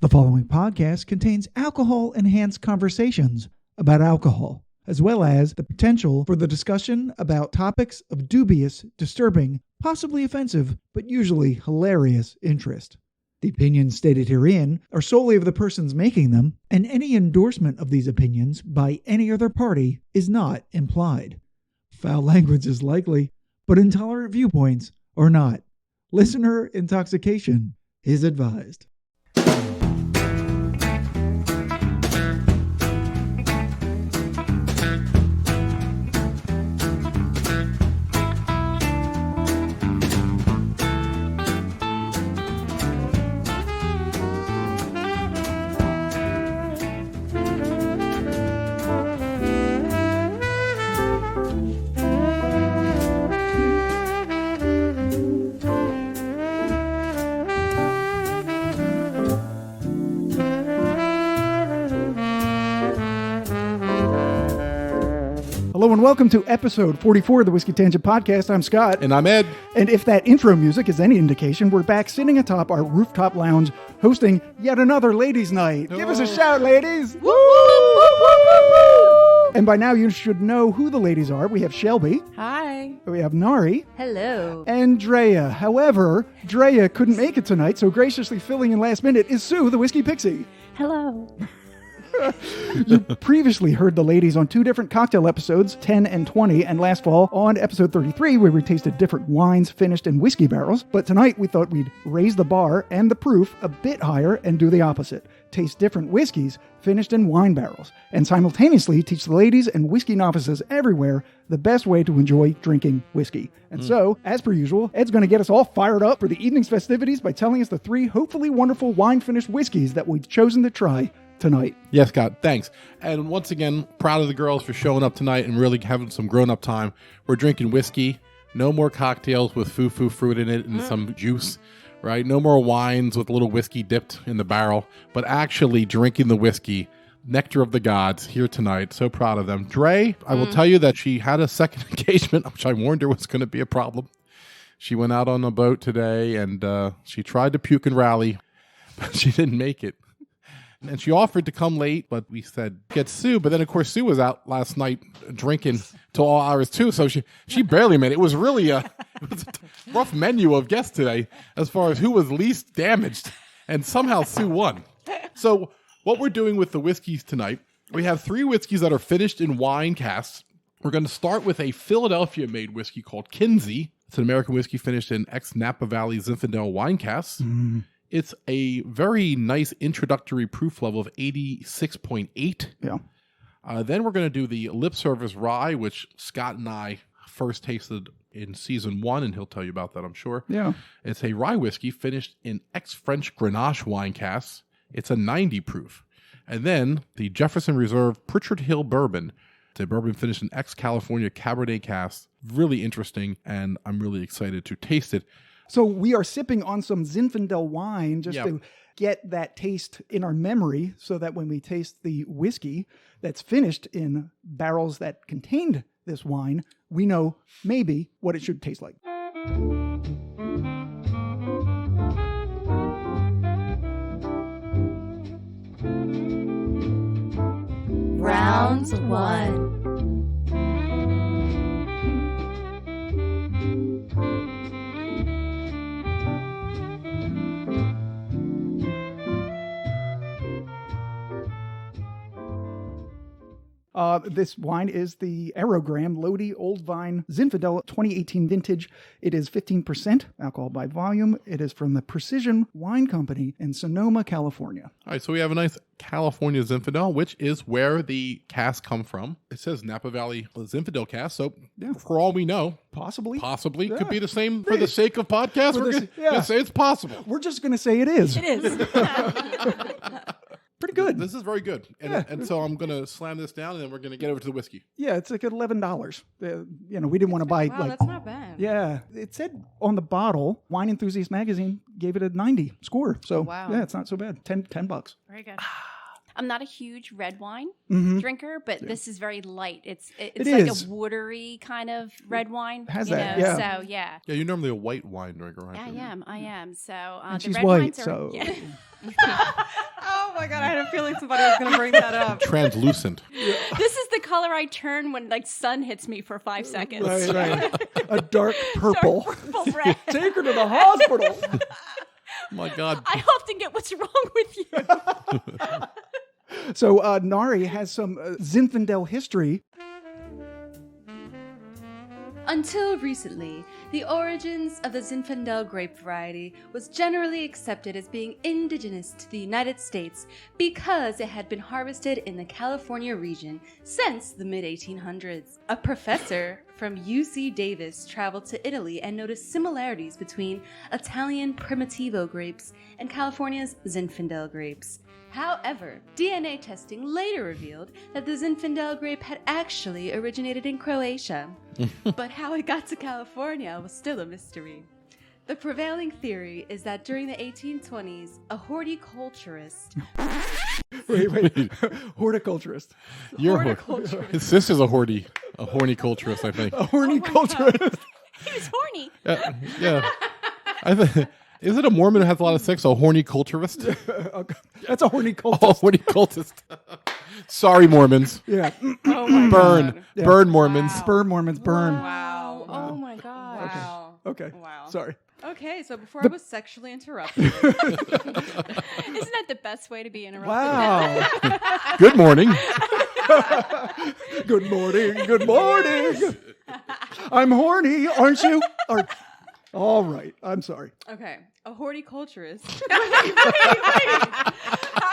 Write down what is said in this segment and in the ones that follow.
The following podcast contains alcohol-enhanced conversations about alcohol, as well as the potential for the discussion about topics of dubious, disturbing, possibly offensive, but usually hilarious interest. The opinions stated herein are solely of the persons making them, and any endorsement of these opinions by any other party is not implied. Foul language is likely, but intolerant viewpoints are not. Listener intoxication is advised. Hello and welcome to episode 44 of the Whiskey Tangent Podcast. I'm Scott. And I'm Ed. And if that intro music is any indication, we're back sitting atop our rooftop lounge hosting yet another ladies' night. Oh. Give us a shout, ladies! Woo! Woo! And by now you should know who the ladies are. We have Chelbi. Hi. We have Nari. Hello. And Drea. However, Drea couldn't make it tonight, so graciously filling in last minute is Sue, the Whiskey Pixie. Hello. You previously heard the ladies on two different cocktail episodes, 10 and 20, and last fall on episode 33, where we tasted different wines finished in whiskey barrels. But tonight we thought we'd raise the bar and the proof a bit higher and do the opposite. Taste different whiskeys finished in wine barrels, and simultaneously teach the ladies and whiskey novices everywhere the best way to enjoy drinking whiskey. And so, as per usual, Ed's going to get us all fired up for the evening's festivities by telling us the three hopefully wonderful wine-finished whiskeys that we've chosen to try tonight. Yes, Scott, thanks. And once again, proud of the girls for showing up tonight and really having some grown-up time. We're drinking whiskey. No more cocktails with foo-foo fruit in it and some juice, right? No more wines with a little whiskey dipped in the barrel, but actually drinking the whiskey, nectar of the gods, here tonight. So proud of them. Dre, I will tell you that she had a second engagement, which I warned her was going to be a problem. She went out on a boat today, and she tried to puke and rally, but she didn't make it. And she offered to come late, but we said, get Sue. But then, of course, Sue was out last night drinking till all hours, too. So she barely made it. It was really a rough menu of guests today as far as who was least damaged. And somehow Sue won. So what we're doing with the whiskeys tonight, we have three whiskeys that are finished in wine casks. We're going to start with a Philadelphia-made whiskey called Kinsey. It's an American whiskey finished in ex-Napa Valley Zinfandel wine casks. It's a very nice introductory proof level of 86.8. Yeah. Then we're going to do the lip service rye, which Scott and I first tasted in season 1, and he'll tell you about that, I'm sure. Yeah. It's a rye whiskey finished in ex-French Grenache wine casks. It's a 90 proof. And then the Jefferson Reserve Pritchard Hill Bourbon. It's a bourbon finished in ex-California Cabernet casks. Really interesting, and I'm really excited to taste it. So we are sipping on some Zinfandel wine just to get that taste in our memory so that when we taste the whiskey that's finished in barrels that contained this wine, we know maybe what it should taste like. Round one. This wine is the Aerogram Lodi Old Vine Zinfandel 2018 vintage. It is 15% alcohol by volume. It is from the Precision Wine Company in Sonoma, California. All right, so we have a nice California Zinfandel, which is where the cask come from. It says Napa Valley Zinfandel cask, so for all we know, Possibly. could be the same for the sake of podcast. We're going to say it's possible. We're just going to say it is. It is. Pretty good. This is very good. And so I'm going to slam this down, and then we're going to get over to the whiskey. Yeah, it's like $11. We didn't want to buy Wow, that's not bad. Yeah, it said on the bottle, Wine Enthusiast Magazine gave it a 90 score. So yeah, it's not so bad. $10. Very good. I'm not a huge red wine drinker, but this is very light. It's like is. a watery kind of red wine. Has that, yeah. So, yeah. Yeah, you're normally a white wine drinker, right? I am. So and the she's red white, wines are... so... Yeah. somebody was going to bring that up. Translucent. This is the color I turn when like sun hits me for 5 seconds. Right. A dark purple. Purple red. Take her to the hospital. Oh my God. I often get what's wrong with you. So Nari has some Zinfandel history. Until recently, the origins of the Zinfandel grape variety was generally accepted as being indigenous to the United States because it had been harvested in the California region since the mid-1800s. A professor from UC Davis traveled to Italy and noticed similarities between Italian Primitivo grapes and California's Zinfandel grapes. However, DNA testing later revealed that the Zinfandel grape had actually originated in Croatia. But how it got to California was still a mystery. The prevailing theory is that during the 1820s, a horticulturist... Wait. Horticulturist. His sister's a horticulturist, I think. A horticulturist. He was horny. Yeah. Is it a Mormon who has a lot of sex? A horticulturist? That's a horticulturist. Oh, horticulturist. Sorry, Mormons. Yeah. Oh my Burn. God. Yeah. Burn, Mormons. Wow. Burn, Mormons, burn. Wow. Oh my gosh. Wow. Okay. Wow. Sorry. Okay, so before I was sexually interrupted. Isn't that the best way to be interrupted? Wow. Good morning. Good morning. Good morning. I'm horny, aren't you? All right. I'm sorry. Okay, a horticulturist. Wait. How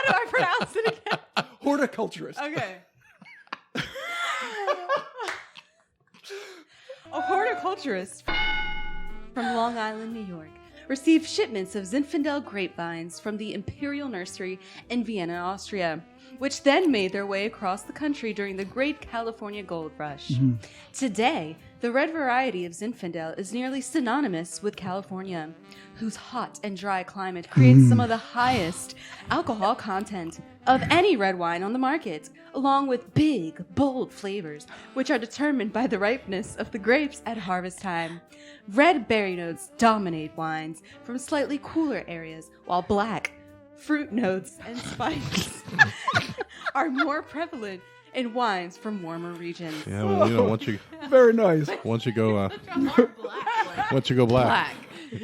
do I pronounce it again? Horticulturist. Okay. A horticulturist from Long Island, New York, received shipments of Zinfandel grapevines from the Imperial Nursery in Vienna, Austria, which then made their way across the country during the Great California Gold Rush. Mm-hmm. Today, the red variety of Zinfandel is nearly synonymous with California, whose hot and dry climate creates some of the highest alcohol content of any red wine on the market, along with big, bold flavors, which are determined by the ripeness of the grapes at harvest time. Red berry notes dominate wines from slightly cooler areas, while black, fruit notes, and spice are more prevalent in wines from warmer regions. Yeah, well, once you Very nice. go black.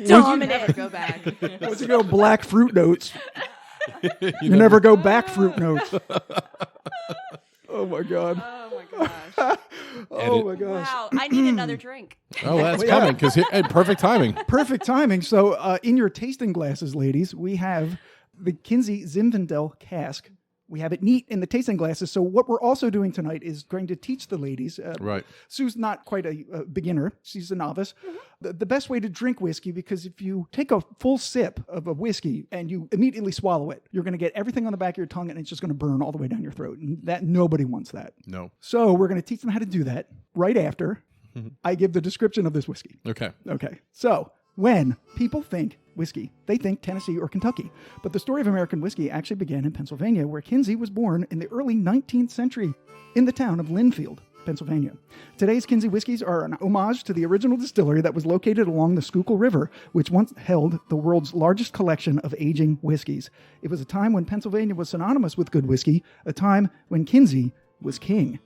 Dominant. Go back. Once you go black fruit notes, you never go back fruit notes. Oh my God. Oh my gosh. Oh my gosh. Wow, I need another drink. Oh, that's coming because perfect timing. Perfect timing. So, in your tasting glasses, ladies, we have the Kinsey Zinfandel cask. We have it neat in the tasting glasses. So what we're also doing tonight is going to teach the ladies. Right. Sue's not quite a beginner. She's a novice. The best way to drink whiskey, because if you take a full sip of a whiskey and you immediately swallow it, you're going to get everything on the back of your tongue and it's just going to burn all the way down your throat. And that nobody wants that. No. So we're going to teach them how to do that right after I give the description of this whiskey. Okay. Okay. So when people think whiskey, they think Tennessee or Kentucky. But the story of American whiskey actually began in Pennsylvania, where Kinsey was born in the early 19th century in the town of Lynnfield, Pennsylvania. Today's Kinsey whiskeys are an homage to the original distillery that was located along the Schuylkill River, which once held the world's largest collection of aging whiskeys. It was a time when Pennsylvania was synonymous with good whiskey, a time when Kinsey was king.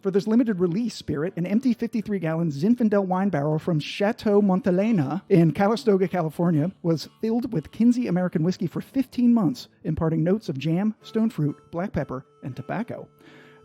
For this limited release spirit, an empty 53-gallon Zinfandel wine barrel from Chateau Montelena in Calistoga, California, was filled with Kinsey American whiskey for 15 months, imparting notes of jam, stone fruit, black pepper, and tobacco.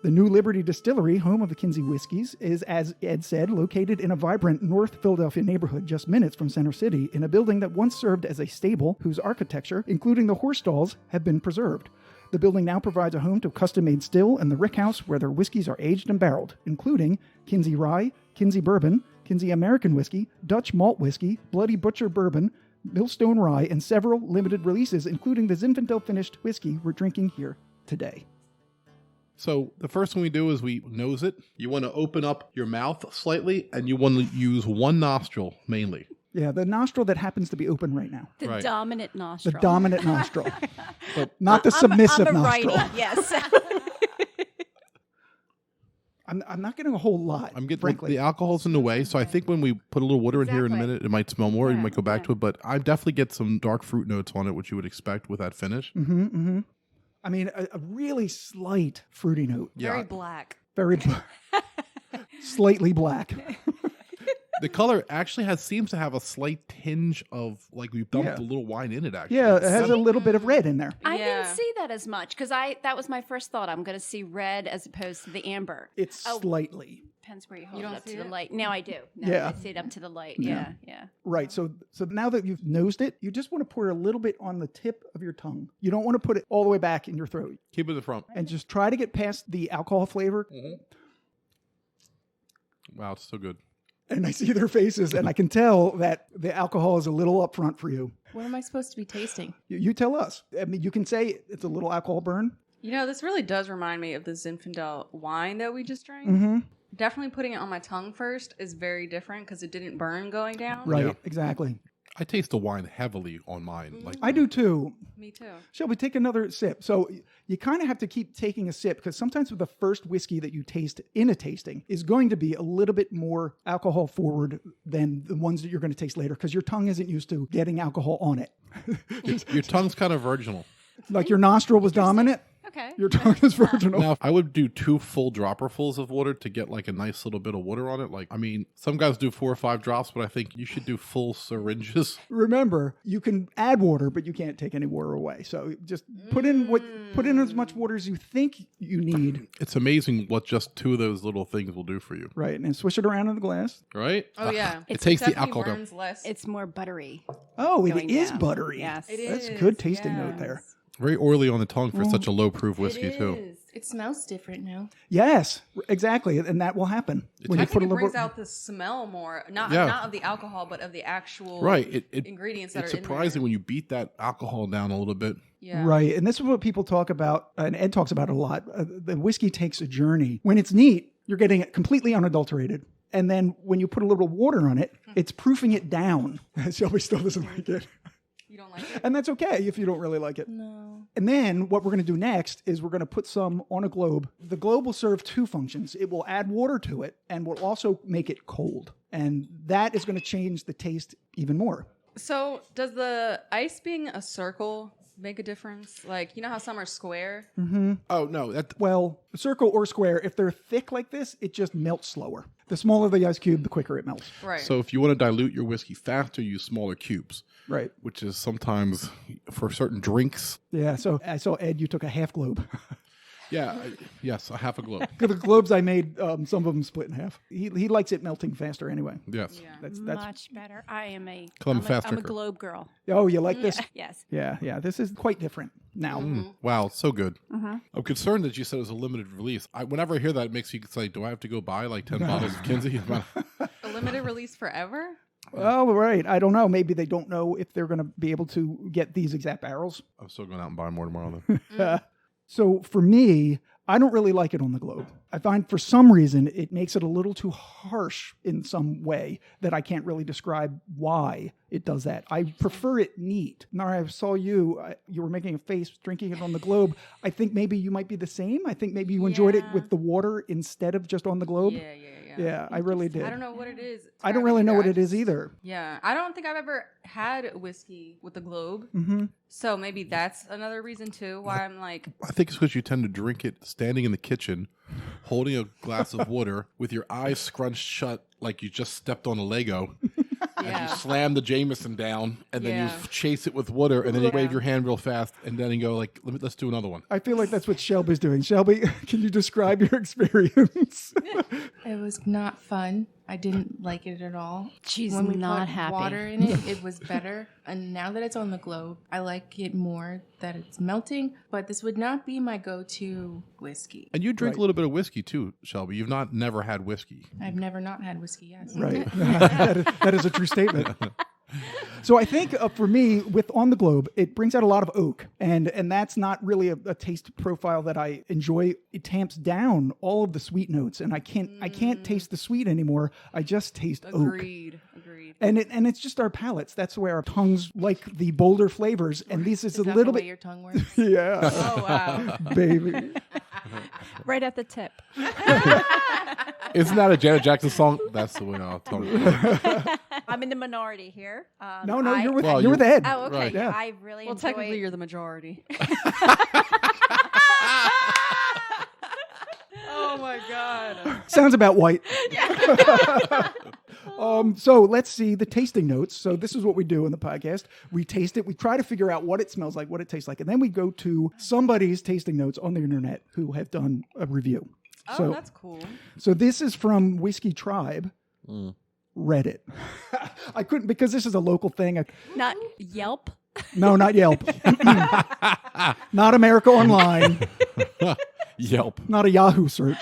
The New Liberty Distillery, home of the Kinsey whiskeys, is, as Ed said, located in a vibrant North Philadelphia neighborhood just minutes from Center City, in a building that once served as a stable whose architecture, including the horse stalls, have been preserved. The building now provides a home to custom-made still and the rick house where their whiskeys are aged and barreled, including Kinsey Rye, Kinsey Bourbon, Kinsey American Whiskey, Dutch Malt Whiskey, Bloody Butcher Bourbon, Millstone Rye, and several limited releases, including the Zinfandel finished whiskey we're drinking here today. So the first thing we do is we nose it. You want to open up your mouth slightly, and you want to use one nostril mainly. Yeah, the nostril that happens to be open right now. The Right. dominant nostril. The dominant nostril. But not the submissive I'm a nostril. righty, yes. I'm not getting a whole lot, I'm getting frankly. the alcohol's in the way, so I think when we put a little water in here in a Exactly. minute, it might smell more. You Yeah, might go back yeah. to it, but I definitely get some dark fruit notes on it, which you would expect with that finish. I mean, a really slight fruity note. Very black. Very slightly black. The color actually seems to have a slight tinge of like we've dumped a little wine in it. Actually, Yeah, it has a little bit of red in there. I didn't see that as much because that was my first thought. I'm going to see red as opposed to the amber. It's slightly. Depends where you hold You it don't up see to the it? light. Now I do. Now Yeah. I see it up to the light. Yeah. Right. So now that you've nosed it, you just want to pour a little bit on the tip of your tongue. You don't want to put it all the way back in your throat. keep it in the front. And just try to get past the alcohol flavor. Wow, it's so good. And I see their faces, and I can tell that the alcohol is a little up front for you. What am I supposed to be tasting? You tell us. I mean, you can say it's a little alcohol burn. You know, this really does remind me of the Zinfandel wine that we just drank. Mm-hmm. Definitely putting it on my tongue first is very different because it didn't burn going down. Right, Yeah. exactly. I taste the wine heavily on mine. Like I do too. Me too. Shelby, take another sip. So you kind of have to keep taking a sip because sometimes with the first whiskey that you taste in a tasting is going to be a little bit more alcohol forward than the ones that you're going to taste later because your tongue isn't used to getting alcohol on it. your tongue's kind of virginal. Like your nostril was dominant, Okay. your tongue is virginal. Now, I would do 2 full dropperfuls of water to get like a nice little bit of water on it. Like, I mean, some guys do 4 or 5 drops, but I think you should do full syringes. Remember, you can add water, but you can't take any water away. So just put in as much water as you think you need. It's amazing what just 2 of those little things will do for you, Right, and swish it around in the glass. right? Oh, yeah. It takes the Definitely alcohol down. burns less. It's more buttery. Oh, it going is down. buttery. Yes. It That's is, good tasting note there. Very oily on the tongue for such a low proof whiskey, too. It smells different now. Yes, exactly, and that will happen when you I put think a it little brings bit. out the smell more. Not Yeah. not of the alcohol, but of the actual Right. ingredients that It's are in surprising there. when you beat that alcohol down a little bit. Yeah. Right, and this is what people talk about, and Ed talks about it a lot. The whiskey takes a journey. When it's neat, you're getting it completely unadulterated. And then when you put a little water on it, it's proofing it down. Shelby still doesn't like it. You don't like it? And that's okay if you don't really like it. No. And then what we're going to do next is we're going to put some on a globe. The globe will serve 2 functions. It will add water to it and will also make it cold. And that is going to change the taste even more. So does the ice being a circle make a difference? Like, you know how some are square? Oh, no. Well, circle or square, if they're thick like this, it just melts slower. The smaller the ice cube, the quicker it melts. Right. So if you want to dilute your whiskey faster, use smaller cubes, Right. which is sometimes for certain drinks. Yeah, so I saw, Ed, you took a half globe. Yeah. Yes, a half a globe. The globes I made, some of them split in half. He likes it melting faster anyway. Yes. yeah. That's Much better. I am Call him I'm fast I'm a drinker. globe girl. Oh, you like this? Yes. Yeah. This is quite different now. Wow, it's so good. I'm concerned that you said it was a limited release. Whenever I hear that, it makes me say, do I have to go buy like 10 bottles of Kinsey? A limited release forever? Oh, right. I don't know. Maybe they don't know if they're going to be able to get these exact barrels. I'm still going out and buy more tomorrow, though. So for me, I don't really like it on the globe. I find for some reason it makes it a little too harsh in some way that I can't really describe why it does that. I prefer it neat. Nari, I saw you were making a face drinking it on the globe. I think maybe you might be the same. I think maybe you enjoyed it with the water instead of just on the globe. Yeah. Yeah, I really did. I don't know what it is. I don't really know what it is either. Yeah. I don't think I've ever had whiskey with the globe. Mm-hmm. So maybe that's another reason too why I'm like, I think it's because you tend to drink it standing in the kitchen, holding a glass of water with your eyes scrunched shut like you just stepped on a Lego. And you yeah. slam the Jameson down, and then Yeah. you chase it with water, and then you wave your hand real fast, and then you go like, let's do another one. I feel like that's what Shelby's doing. Shelby, can you describe your experience? It was not fun. I didn't like it at all. She's when we not put happy. water in it, it was better. And now that it's on the globe, I like it more that it's melting. But this would not be my go-to whiskey. And you drink Right. a little bit of whiskey too, Shelby. You've never had whiskey. I've never not had whiskey, yes. Right. that is a true statement. So I think for me, with On the Globe, it brings out a lot of oak, and that's not really a taste profile that I enjoy. It tamps down all of the sweet notes, and I can't taste the sweet anymore. I just taste oak. Agreed. And it's just our palates. That's where our tongues like the bolder flavors, and this is a that little the way bit. your tongue works? Yeah, Oh wow. baby. Right at the tip. Isn't that a Janet Jackson song? That's the way I'll tell you. I'm in the minority here. No, I- you're with Well, you're with Ed. Oh, okay. Right. Yeah. I really Well, enjoy technically, you're the majority. Sounds about white. So let's see the tasting notes. So this is what we do in the podcast. We taste it. We try to figure out what it smells like, what it tastes like. And then we go to somebody's tasting notes on the internet who have done a review. Oh, that's cool. So this is from Whiskey Tribe. Reddit. I couldn't, because this is a local thing. Not Yelp. No, not Yelp. Not America Online. Yelp. Not a Yahoo search.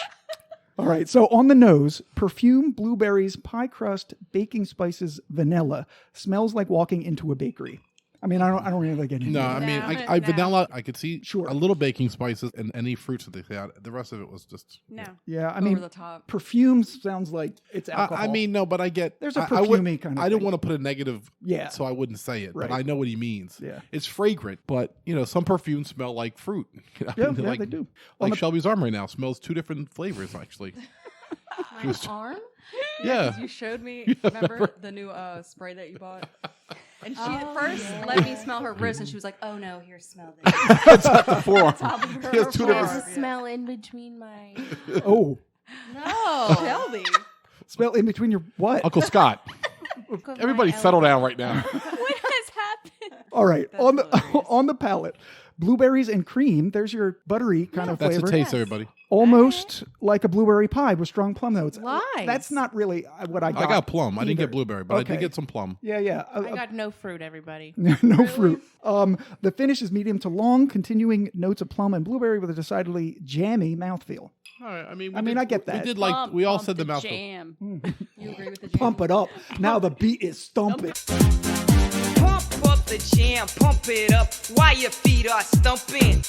All right. So on the nose, perfume, blueberries, pie crust, baking spices, vanilla. Smells like walking into a bakery. I mean, I don't really like any. No, I mean, I vanilla. I could see Sure. a little baking spices and any fruits that they had. The rest of it was just No. Yeah, I Over mean, the top. perfume sounds like it's alcohol. I mean, no, but I get. There's a I would- perfumey kind of I didn't thing. want to put a negative. Yeah. So I wouldn't say it, Right. but I know what he means. Yeah. It's fragrant, but some perfumes smell like fruit. Yeah, they do. On Like the- Shelby's arm right now smells 2 different flavors actually. My arm? Yeah. 'Cause you showed me, remember the new spray that you bought? And she at first let me smell her wrist, and she was like, "Oh no, here, smell this." Forearm. He has 2 There's a different. smell in between my. Oh, No, Shelby. smell in between your what? Uncle Scott. Everybody settle down right now. What has happened? All right, That's on the hilarious. on the palate, blueberries and cream. There's your buttery kind of That's flavor. a taste, everybody. Almost like a blueberry pie with strong plum notes. Lies. That's not really what I got. I got plum. I didn't either. get blueberry, but I Okay. did get some plum. Yeah. I got no fruit, everybody. No fruit. The finish is medium to long, continuing notes of plum and blueberry with a decidedly jammy mouthfeel. All right. I mean, I get that. We did like we all Pump said the the mouth. jam. You agree with the jam? Pump it up. Now the beat is stumping. Pump up the jam, pump it up while your feet are stumping.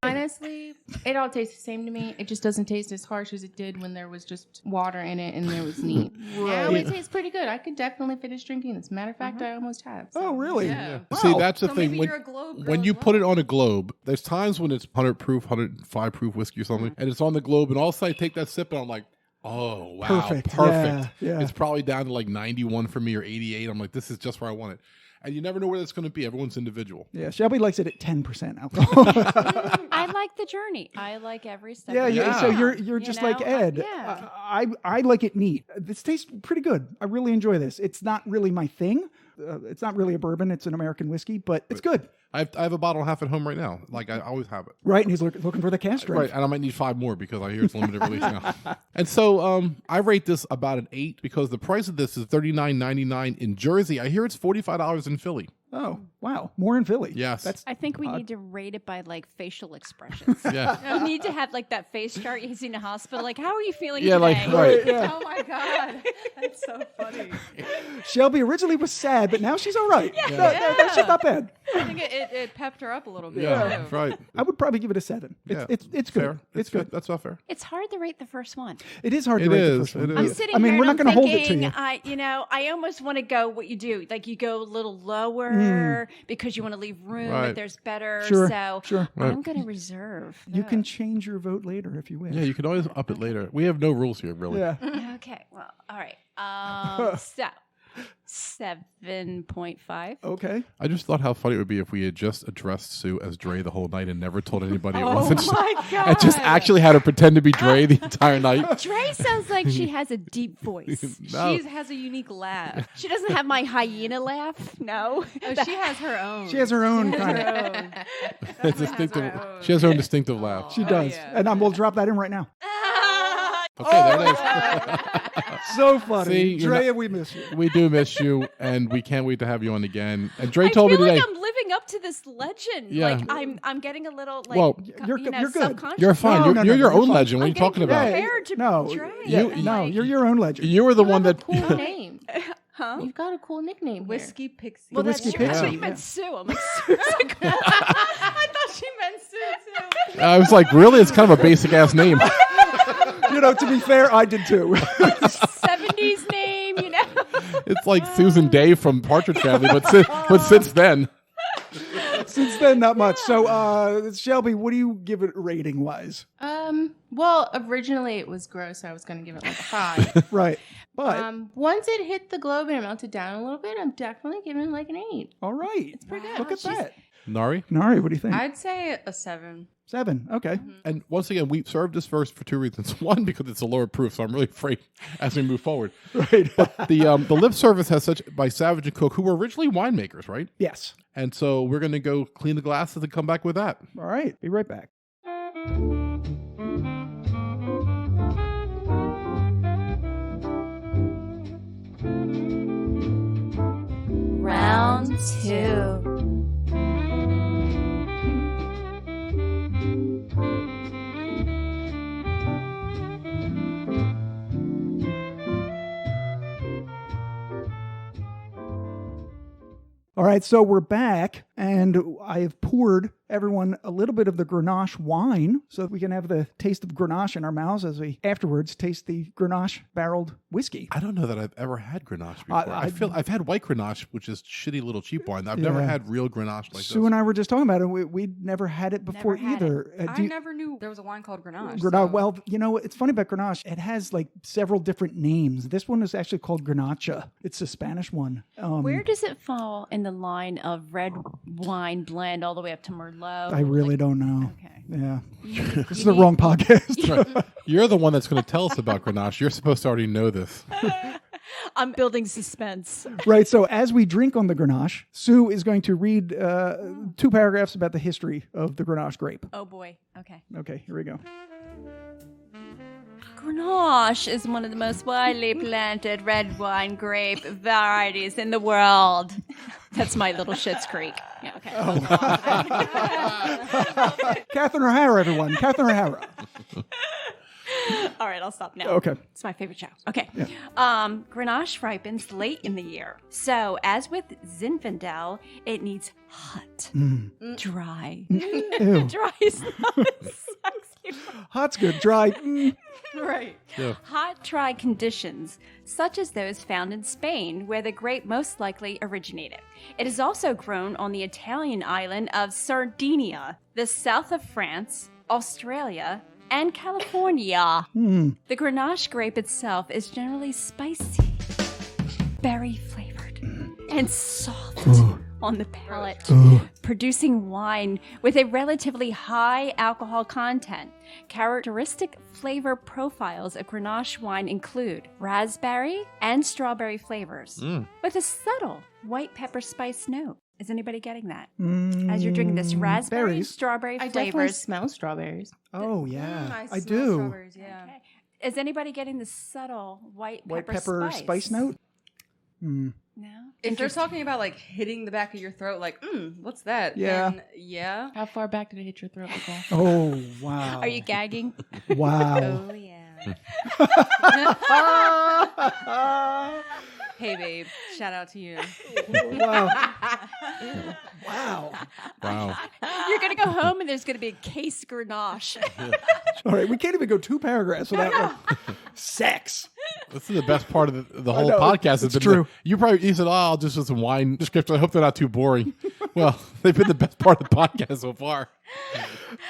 Honestly, it all tastes the same to me. It just doesn't taste as harsh as it did when there was just water in it and there was neat. Now it tastes pretty good. I could definitely finish drinking this. Matter of fact, I almost have. So. Oh, really? Yeah. See, that's the So thing. maybe When, you're a globe girl when you as put it well. on a globe, there's times when it's 100 proof, 105 proof whiskey or something, and it's on the globe, and all of a sudden I take that sip, and I'm like, oh, wow, Perfect. perfect. Yeah. It's probably down to like 91 for me or 88. I'm like, this is just where I want it. And you never know where that's going to be. Everyone's individual. Yeah, Shelby likes it at 10% alcohol. I like the journey. I like every step. Yeah, of the yeah. So way. you're You just know? like Ed. Yeah. I like it neat. This tastes pretty good. I really enjoy this. It's not really my thing. It's not really a bourbon. It's an American whiskey, but it's good. I have a bottle and a half at home right now. Like I always have it. Right, and he's looking for the cask strength. Right, and I might need 5 more because I hear it's limited release now. And so I rate this about an 8 because the price of this is $39.99 in Jersey. I hear it's $45 in Philly. Oh, wow. More in Philly. Yes. That's I think we need to rate it by like facial expressions. Yeah. We need to have like that face chart you see in a hospital. Like, how are you feeling Yeah, today? like, right. yeah. Oh my god, that's so funny. Shelby originally was sad, but now she's all right. Yeah. That shit's not bad. I think it pepped her up a little bit. Yeah, too. right. I would probably give it a 7. Yeah. It's good. Fair. It's good. That's not fair. It's hard to rate the first one. It is hard It to rate the is. first one. It I'm is. sitting I mean, here we're and not I'm going to hold it to thinking, you. I almost want to go what you do. Like you go a little lower because you want to leave room Right. if there's better. Sure, So sure. I'm going to reserve. You can change your vote later if you wish. Yeah, you can always up it later. We have no rules here, really. Yeah. Okay. Well, all right. So 7.5. Okay. I just thought how funny it would be if we had just addressed Sue as Dre the whole night and never told anybody it Oh wasn't. my god! And just actually had her pretend to be Dre the entire night. Dre sounds like she has a deep voice. No. She has a unique laugh. She doesn't have my hyena laugh. No. Oh, she has her own. She has her own She has kind her of. own. It's distinctive. her own. She has her own distinctive laugh. She does. yeah. And we'll drop that in right now. Okay, there it is. So funny. See, you're Drea, not- we miss you. We do miss you, and we can't wait to have you on again. And Dre I told me feel today. like I'm living up to this legend. Yeah. Like I'm getting a little like Well, you're good. subconscious. You're fine. No, you're no, you're no, your you're own fine. legend. What are you I'm getting talking about? compared to No, Dre. no, you're your own legend. You were the You one have that. a cool name. Huh? You've got a cool nickname. Whiskey Pixie. Well, The that's Whiskey true. I Pixie, thought you meant yeah. Sue. I'm like, Sue's like, I thought she meant Sue too. I was like, really? It's kind of a basic ass name. To be fair, I did too. 70s name, you know. It's like Susan Day from Partridge Family, but since then. Since then, not much. So, Shelby, what do you give it rating wise? Well, originally it was gross. I was going to give it like a 5. Right. But, Once it hit the globe and it melted down a little bit, I'm definitely giving it like an 8. all right. It's pretty good. Look at that. Nari? Nari, what do you think? I'd say a 7. 7. Okay. And once again, we served this first for 2 reasons. One, because it's a lower proof, so I'm really afraid as we move forward. Right. But the lip service has such by Savage and Cook, who were originally winemakers, right? Yes. And so we're going to go clean the glasses and come back with that. All right. Be right back. Round 2. All right, so we're back, and I have poured everyone a little bit of the Grenache wine so that we can have the taste of Grenache in our mouths as we afterwards taste the Grenache barreled whiskey. I don't know that I've ever had Grenache before. I feel I've had white Grenache, which is shitty little cheap wine. I've never had real Grenache like Sue this. and I were just talking about it. We'd never had it before either. I never knew there was a wine called Grenache. Grenache. So. Well, you know, it's funny about Grenache. It has like several different names. This one is actually called Grenache. It's a Spanish one. Where does it fall in the line of red wine blend all the way up to Merlot? I really don't know. Okay. Yeah. This is the wrong podcast. Right. You're the one that's going to tell us about Grenache. You're supposed to already know this. I'm building suspense. Right. So as we drink on the Grenache, Sue is going to read 2 paragraphs about the history of the Grenache grape. Oh boy. Okay. Okay, here we go. Grenache is one of the most widely planted red wine grape varieties in the world. That's my little Schitt's Creek. Yeah, okay. Catherine O'Hara, everyone. Catherine O'Hara. All right, I'll stop now. Okay. It's my favorite show. Okay. Grenache ripens late in the year. So, as with Zinfandel, it needs hot, dry. Ew. Dry is not sexy. Hot's good. Dry. Right. Yeah. Hot, dry conditions, such as those found in Spain, where the grape most likely originated. It is also grown on the Italian island of Sardinia, the south of France, Australia, and California. The Grenache grape itself is generally spicy, berry flavored, and soft on the palate, producing wine with a relatively high alcohol content. Characteristic flavor profiles of Grenache wine include raspberry and strawberry flavors with a subtle white pepper spice note. Is anybody getting that? As you're drinking this raspberry, berries. strawberry I definitely flavors. smell strawberries. Oh, yeah. I smell do. strawberries, yeah. Okay. Is anybody getting the subtle white Pepper spice note? No? If they're talking about like hitting the back of your throat, like, what's that? Yeah. Then, yeah. How far back did it hit your throat? Nicole? Oh, wow. Are you gagging? Wow. Oh, yeah. Hey, babe. Shout out to you. Wow. Wow. Wow. You're going to go home and there's going to be a case Grenache. All right, we can't even go 2 paragraphs without like, sex. This is the best part of the whole know, podcast. it's true. You said, I'll just do some wine description. I hope they're not too boring. Well, they've been the best part of the podcast so far.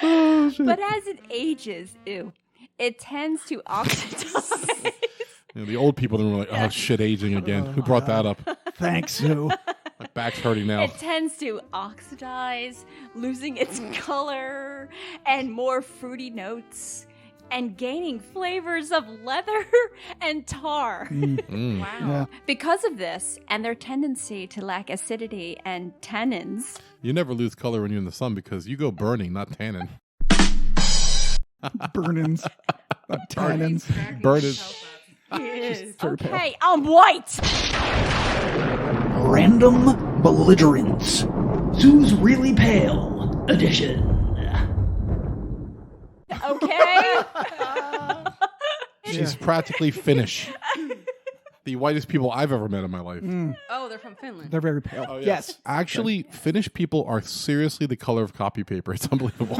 But as it ages, it tends to oxidize. You know, the old people were like, oh, shit, aging again. Who brought that up? Thanks, Sue. My back's hurting now. It tends to oxidize, losing its color and more fruity notes, and gaining flavors of leather and tar. Wow. Yeah. Because of this, and their tendency to lack acidity and tannins, You never lose color when you're in the sun because you go burning, not tanning. Burn-ins. Not tannins. Burn-ins. okay, I'm white. Random Belligerence. Sue's Really Pale Edition. Okay. She's practically Finnish. The whitest people I've ever met in my life. Oh, they're from Finland. They're very pale. Yes. Actually, Finnish people are seriously the color of copy paper. It's unbelievable.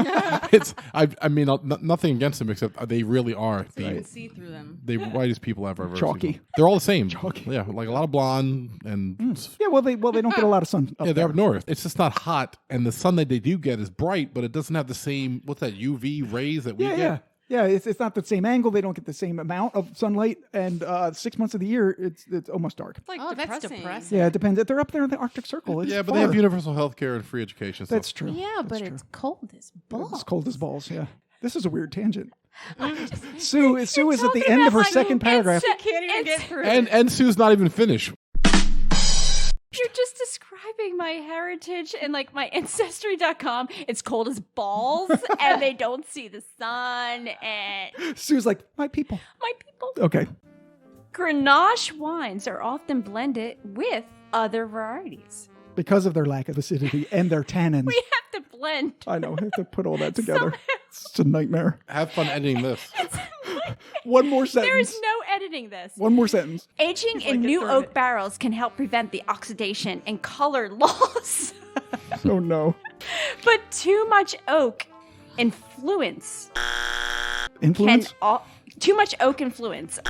Nothing against them except they really are You can see through them. the whitest people I've ever Chalky. seen. They're all the same. Chalky. Yeah, like a lot of blonde and Yeah, well, they don't get a lot of sun up yeah, they're there. up north. It's just not hot, and the sun that they do get is bright, but it doesn't have the same UV rays that we get. Yeah. Yeah, it's not the same angle. They don't get the same amount of sunlight, and 6 months of the year, it's almost dark. It's like that's depressing. depressing. Yeah, it depends. They're up there in the Arctic Circle. It's Yeah, but far. they have universal health care and free education. So. That's true. Yeah, but it's cold as balls. It's cold as balls. Yeah, this is a weird tangent. Sue is at the talking end of her about, like, second paragraph. it's- Can't even get through. And Sue's not even finished. You're just describing my heritage and like my ancestry.com. It's cold as balls and they don't see the sun and Sue's like, my people. my people. Okay. Grenache wines are often blended with other varieties. Because of their lack of acidity and their tannins. We have to blend. I know. I have to put all that together. It's a nightmare. Have fun editing this. One more sentence. There is no editing this. One more sentence. Aging in new oak barrels can help prevent the oxidation and color loss. Oh, no. But too much oak influence Influence? too much oak influence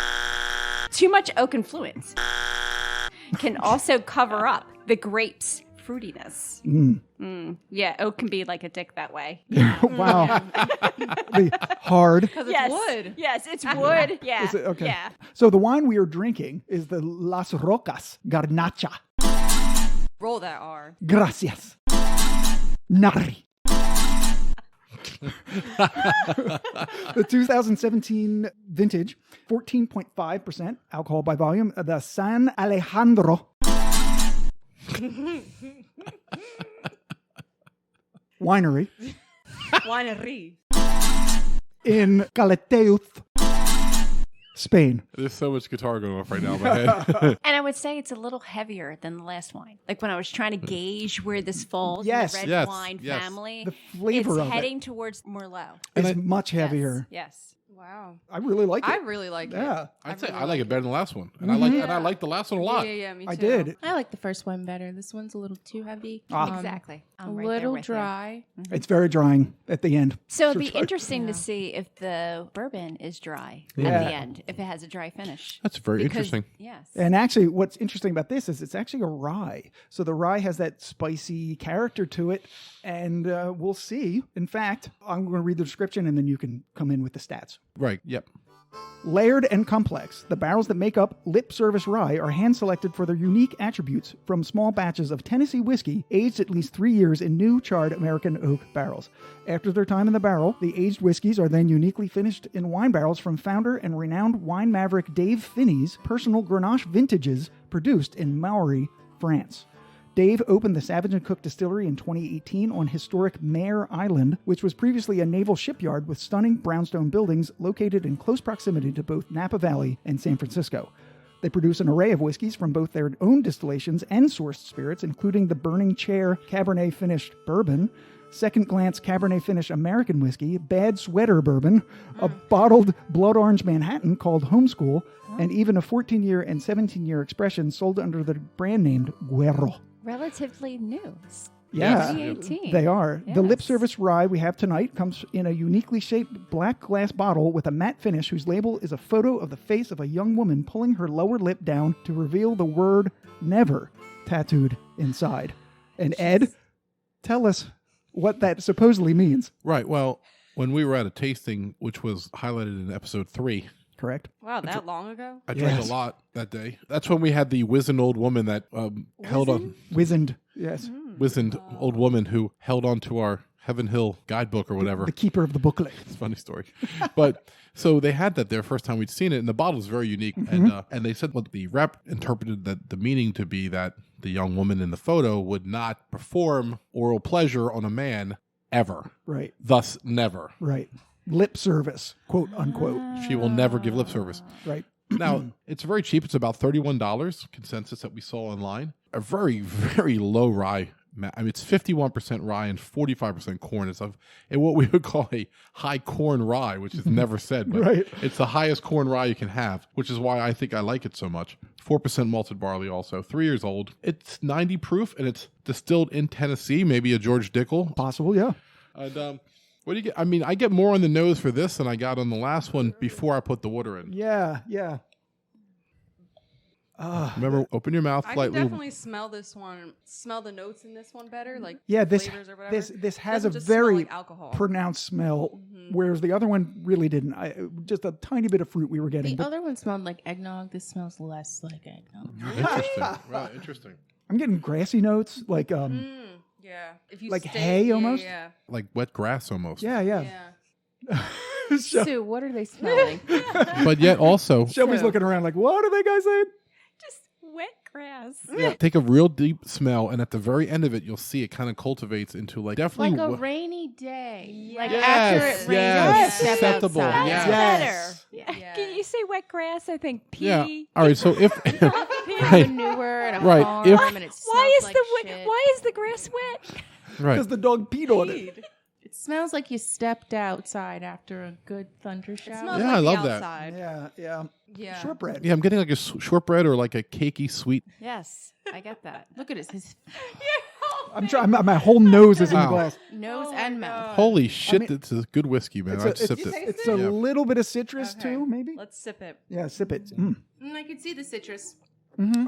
can also cover up the grape's fruitiness. Yeah, oak can be like a dick that way. Wow. The hard. Because it's wood. Yes, it's wood. Yeah. Is it? Okay. Yeah. So the wine we are drinking is the Las Rocas Garnacha. Roll that R. Gracias. Nari. The 2017 vintage, 14.5% alcohol by volume, the San Alejandro Winery Winery. in Calatayud, Spain. There's so much guitar going off right now in my head. And I would say it's a little heavier than the last wine. Like when I was trying to gauge where this falls Yes. in the red Yes. wine Yes. family, The flavor it's of heading it towards Merlot. is much heavier. Yes. Wow. I really like it. I really like it. Yeah. I'd say really I like it better than the last one. And Mm-hmm. I like the last one a lot. Yeah, me too. I did. I like the first one better. This one's a little too heavy. Exactly. A I'm right there little with you. dry. It's very drying at the end. So it'd be Sure. interesting to see if the bourbon is dry Yeah. at the end, if it has a dry finish. That's very Because- interesting. Yes. And actually, what's interesting about this is it's actually a rye. So the rye has that spicy character to it. And we'll see. In fact, I'm going to read the description and then you can come in with the stats. Right. Yep. Layered and complex, the barrels that make up lip service rye are hand-selected for their unique attributes from small batches of Tennessee whiskey aged at least 3 years in new charred American oak barrels. After their time in the barrel, the aged whiskeys are then uniquely finished in wine barrels from founder and renowned wine maverick Dave Finney's personal Grenache vintages produced in Maury, France. Dave opened the Savage & Cook distillery in 2018 on historic Mare Island, which was previously a naval shipyard with stunning brownstone buildings located in close proximity to both Napa Valley and San Francisco. They produce an array of whiskeys from both their own distillations and sourced spirits, including the Burning Chair Cabernet Finished Bourbon, Second Glance Cabernet Finished American Whiskey, Bad Sweater Bourbon, a bottled Blood Orange Manhattan called Homeschool, and even a 14-year and 17-year expression sold under the brand named Guerro. Relatively new. Yeah, 2018. they are. The lip Yes. service rye we have tonight comes in a uniquely shaped black glass bottle with a matte finish whose label is a photo of the face of a young woman pulling her lower lip down to reveal the word never tattooed inside. And Ed, tell us what that supposedly means. Right. Well, when we were at a tasting, which was highlighted in episode 3, Correct? Wow, that long ago? I drank Yes. a lot that day. That's when we had the wizened old woman that held on. Wizened, yes. Wizened old woman who held on to our Heaven Hill guidebook or whatever. The keeper of the booklet. It's a funny story. But so they had that there first time we'd seen it, and the bottle was very unique. And they said what the rep interpreted that the meaning to be that the young woman in the photo would not perform oral pleasure on a man ever. Right, Thus, never. right. Lip service, quote unquote. She will never give lip service. Right. Now, it's very cheap. It's about $31 consensus that we saw online. A very, very low rye. I mean, it's 51% rye and 45% corn. It's what we would call a high corn rye, which is never said, but Right. it's the highest corn rye you can have, which is why I think I like it so much. 4% malted barley also, 3 years old. It's 90 proof, and it's distilled in Tennessee, maybe a George Dickel. Possible, yeah. And what do you get? I mean, I get more on the nose for this than I got on the last one before I put the water in. Yeah, yeah. Remember, open your mouth I can slightly. definitely smell this one, smell the notes in this one better, like Yeah, this flavors or whatever. this has a Doesn't just smell very like alcohol. pronounced smell whereas the other one really didn't. Just a tiny bit of fruit we were getting. The other one smelled like eggnog. This smells less like eggnog. Interesting. Right, interesting. I'm getting grassy notes, like Yeah. If you like stay- hay almost. Yeah. Like wet grass almost. Yeah. Sue, what are they smelling? But yet also, Shelby's looking around like, what are they guys saying? Just wet grass. take a real deep smell, and at the very end of it, you'll see it kind of cultivates into like definitely Like a rainy day. Like Yes, after it rains, yes, you step acceptable, outside. yes. Better. Yes. Yeah. Can you say wet grass? I think pea. Yeah. All right. So if You have a manure and a Right, farm if- and it smells Why is like the shit. why is the grass wet? right, Because the dog peed on it. It smells like you stepped outside after a good thunder shower. Smells Yeah, like I the love that. outside. Yeah. Yeah. Shortbread. yeah, I'm getting like a shortbread or like a cakey sweet. Yes, I get that. Look at his I'm trying. My whole nose is in the Wow. glass. nose and mouth. Holy shit! mean- This is good whiskey, man. I just sipped it. It's a Yeah. little bit of citrus Okay. too, maybe. Let's sip it. Yeah, sip it. Mm. I can see the citrus.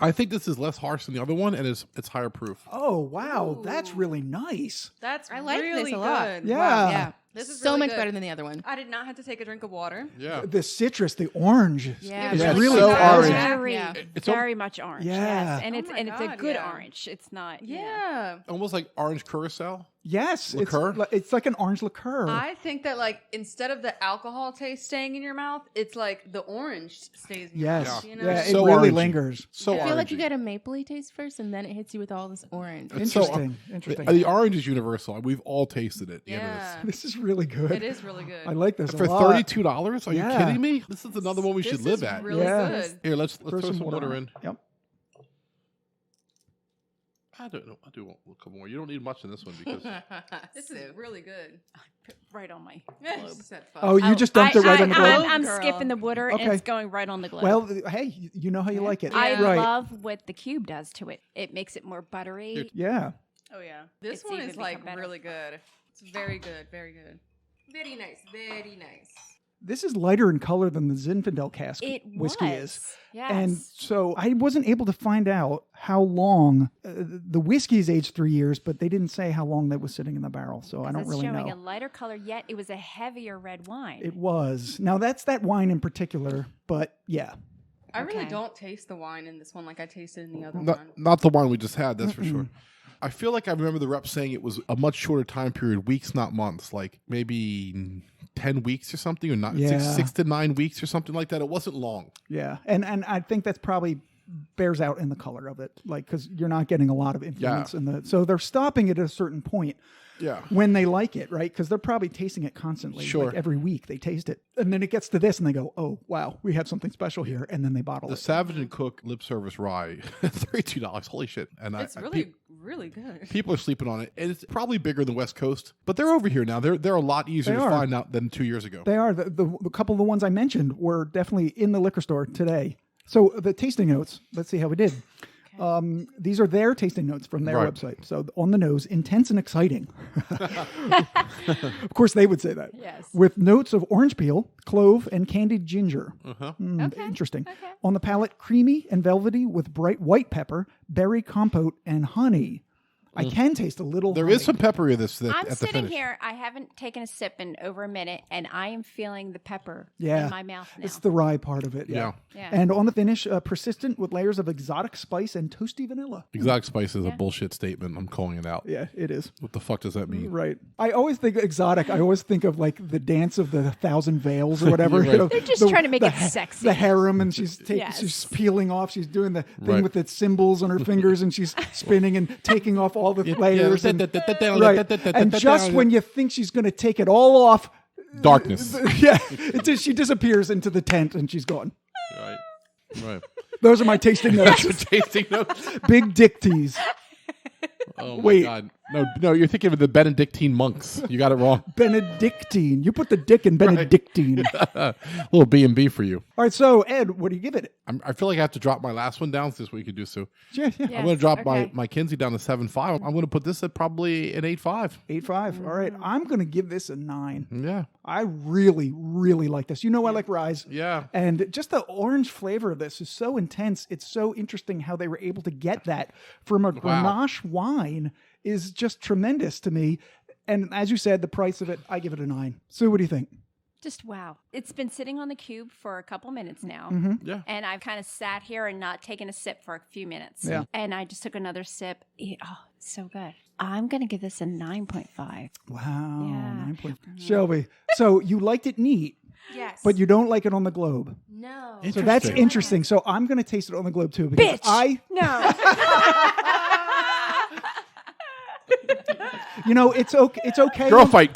I think this is less harsh than the other one, and it's higher proof. Oh wow, that's really nice. That's I like really this a lot. good. Yeah. Wow, yeah. This is so really much good. better than the other one. I did not have to take a drink of water. Yeah. The citrus, the orange. Yeah, is Yeah, really so good. orange. Very, Yeah. It's very much orange. Yeah. Yes. And Oh it's my and it's a God, good yeah. orange. It's not. Yeah. Almost like orange curacao. Yes, Liqueur? it's like an orange liqueur. I think that like instead of the alcohol taste staying in your mouth, it's like the orange stays in your yes, mouth. You know? yeah, it So really orangey. lingers. So I feel like you orangey. get a mapley taste first, and then it hits you with all this orange. It's so- Interesting. The orange is universal. We've all tasted it. Yeah. This is really good. It is really good. I like this For a lot. $32? Are you Yeah. kidding me? This is another one we This should is live at. really Yeah. good. Here, let's throw some water on in. it. Yep. I don't know. I do want a couple more. You don't need much in this one because This is really good. Right on my She globe. said fuck. Oh, you just dumped it right on the globe. I'm Girl. skipping the water Okay. and it's going right on the globe. Well, hey, you know how you like it. I right. love what the cube does to it. It makes it more buttery. Yeah. Oh yeah. This It's one even is like become better. really good. It's very good. Very good. Very nice. Very nice. This is lighter in color than the Zinfandel cask It whiskey was. is. Yes. And so I wasn't able to find out how long the whiskey is aged 3 years, but they didn't say how long that was sitting in the barrel. So I don't it's really showing know. a lighter color, yet it was a heavier red wine. It was. Now that's that wine in particular, but yeah. I really Okay. don't taste the wine in this one like I tasted in the other not, one. not the one we just had, that's for sure. I feel like I remember the rep saying it was a much shorter time period, weeks, not months, like maybe 10 weeks or something, or not Yeah. 6 to 9 weeks or something like that. It wasn't long. Yeah. And I think that's probably bears out in the color of it, like because you're not getting a lot of influence in the. So they're stopping it at a certain point. Yeah. When they like it, right? Because they're probably tasting it constantly. Sure. Like every week they taste it. And then it gets to this and they go, oh, wow, we have something special here. And then they bottle The it. Savage and Cook lip service rye, $32. Holy shit! And It's I, really, really good. people are sleeping on it, and it's probably bigger than West Coast, but they're over here now. They're a lot easier They to are. find out than 2 years ago. They are. The couple of the ones I mentioned were definitely in the liquor store today. So the tasting notes, let's see how we did. These are their tasting notes from their Right. website. So on the nose, intense and exciting. Of course, they would say that. Yes. With notes of orange peel, clove, and candied ginger. Uh-huh. Interesting. On the palate, creamy and velvety with bright white pepper, berry compote, and honey. I can taste a little. There honey. is some peppery of this I'm at the sitting finish. here. I haven't taken a sip in over a minute, and I am feeling the pepper Yeah. in my mouth now. It's the rye part of it. Yeah. Yeah. And on the finish, persistent with layers of exotic spice and toasty vanilla. Exotic spice is a bullshit statement. I'm calling it out. Yeah, it is. What the fuck does that mean? Right. I always think exotic. I always think of like the dance of the 1,000 veils or whatever. You're right. They're just trying to make it sexy. The harem, and she's Yes. she's peeling off. She's doing the thing Right. with the symbols on her fingers, and she's spinning and taking off all the layers. And, right. And just when you think she's going to take it all off, Darkness. yeah, she disappears into the tent and she's gone. Right. Right. Those are my tasting notes. Tasting notes. Big Dick Tease. Oh my Wait. god. No, you're thinking of the Benedictine monks. You got it wrong. Benedictine. You put the dick in Benedictine. A little B&B for you. All right, so Ed, what do you give it? I feel like I have to drop my last one down. So this is what you could do, Sue. Yeah. Yes, I'm going to drop okay. my Kinsey down to 7.5. I'm going to put this at probably an 8.5. 8.5. All right, I'm going to give this a 9. Yeah. I really, really like this. You know I like ryes. Yeah. And just the orange flavor of this is so intense. It's so interesting how they were able to get that from a Grenache wine is just tremendous to me. And as you said, the price of it, I give it a 9. Sue, what do you think? Just wow. It's been sitting on the cube for a couple minutes now. Yeah. And I've kind of sat here and not taken a sip for a few minutes. Yeah. And I just took another sip. Oh, it's so good. I'm going to give this a 9.5. Wow. Yeah. 9 point. Shelby, so you liked it neat, Yes. but you don't like it on the globe. No. So that's interesting. So I'm going to taste it on the globe too. Because Bitch. No. It's okay. It's okay. Girl fight.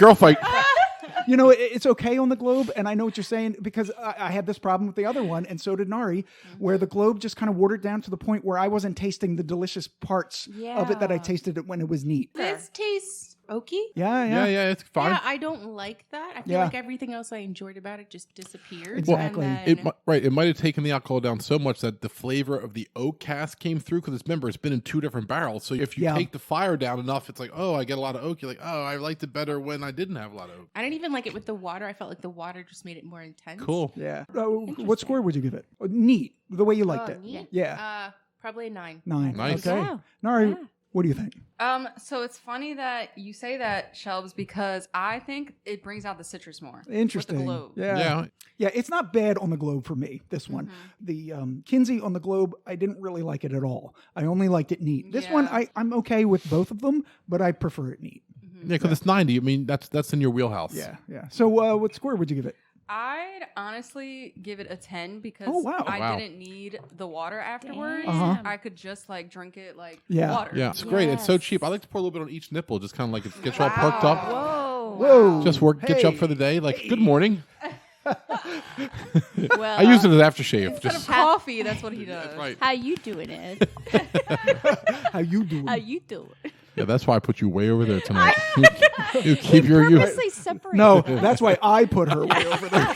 It's okay on the globe, and I know what you're saying because I had this problem with the other one, and so did Nari, where the globe just kind of watered down to the point where I wasn't tasting the delicious parts of it that I tasted it when it was neat. This tastes oaky. Yeah. Yeah, it's fine. Yeah, I don't like that. I feel like everything else I enjoyed about it just disappeared. Exactly. And then, It might have taken the alcohol down so much that the flavor of the oak cask came through because remember it's been in 2 different barrels. So if you take the fire down enough, it's like, oh, I get a lot of oak. You're like, oh, I liked it better when I didn't have a lot of oak. I didn't even like it with the water. I felt like the water just made it more intense. Cool. Yeah. What score would you give it? Neat. The way you liked it. Neat. Yeah. Probably a 9. 9. Nice. Okay. Wow. Nari, Yeah. what do you think? So it's funny that you say that, Shelbs, because I think it brings out the citrus more. Interesting. With the globe. Yeah, it's not bad on the globe for me, this one. The Kinsey on the globe, I didn't really like it at all. I only liked it neat. This one, I'm okay with both of them, but I prefer it neat. Yeah, because it's 90. I mean, that's in your wheelhouse. Yeah. So what score would you give it? I'd honestly give it a 10 because Wow. I didn't need the water afterwards. Uh-huh. I could just drink it like Yeah. water. Yeah, it's great. It's so cheap. I like to pour a little bit on each nipple, just kind of like it gets you all perked up. Whoa. Just get you up for the day. Like, good morning. Well, I use it as aftershave. Instead Just of coffee, that's what he does. right. how you doing, Ed? How you doing? How you doing? Yeah, that's why I put you way over there tonight. you keep your you. Purposely separate. No, that's why I put her way over there.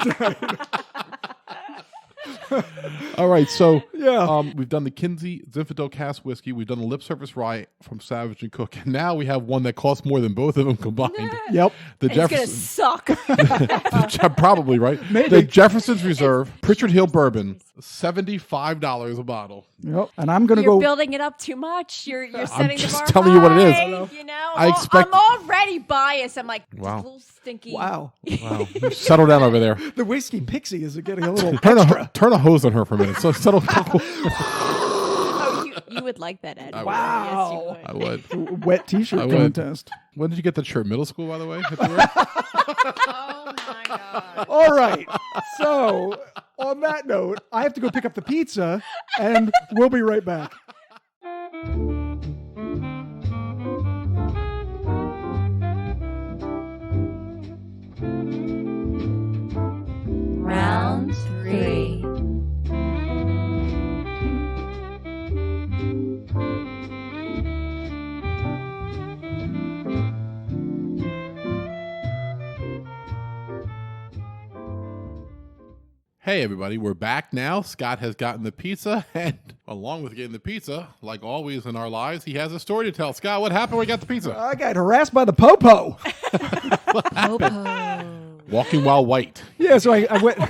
All right, so Yeah. we've done the Kinsey Zinfandel Cask whiskey. We've done the lip service rye from Savage and Cook, and now we have one that costs more than both of them combined. Yep. The It's gonna Jefferson, suck. probably right. Maybe. The Jefferson's Reserve Pritchard Hill Bourbon, $75 a bottle. Yep. And I'm going to You're go. building it up too much. You're setting the just bar telling you what it is. high, You know, I expect- I'm already biased. I'm like, Wow. a little stinky. Wow. Wow, settle down over there. The whiskey pixie is getting a little Turn extra. a hose on her for a minute. So settle. Oh, you would like that, Ed. I would. Wow. Yes, you would. I would. Wet t-shirt I would. contest. When did you get that shirt? Middle school, by the way. That you wear? Oh my God. All right. So, on that note, I have to go pick up the pizza, and we'll be right back. Round 3. Hey, everybody, we're back now. Scott has gotten the pizza, and along with getting the pizza, like always in our lives, he has a story to tell. Scott, what happened when we got the pizza? I got harassed by the popo. Walking while white. Yeah, so I went. A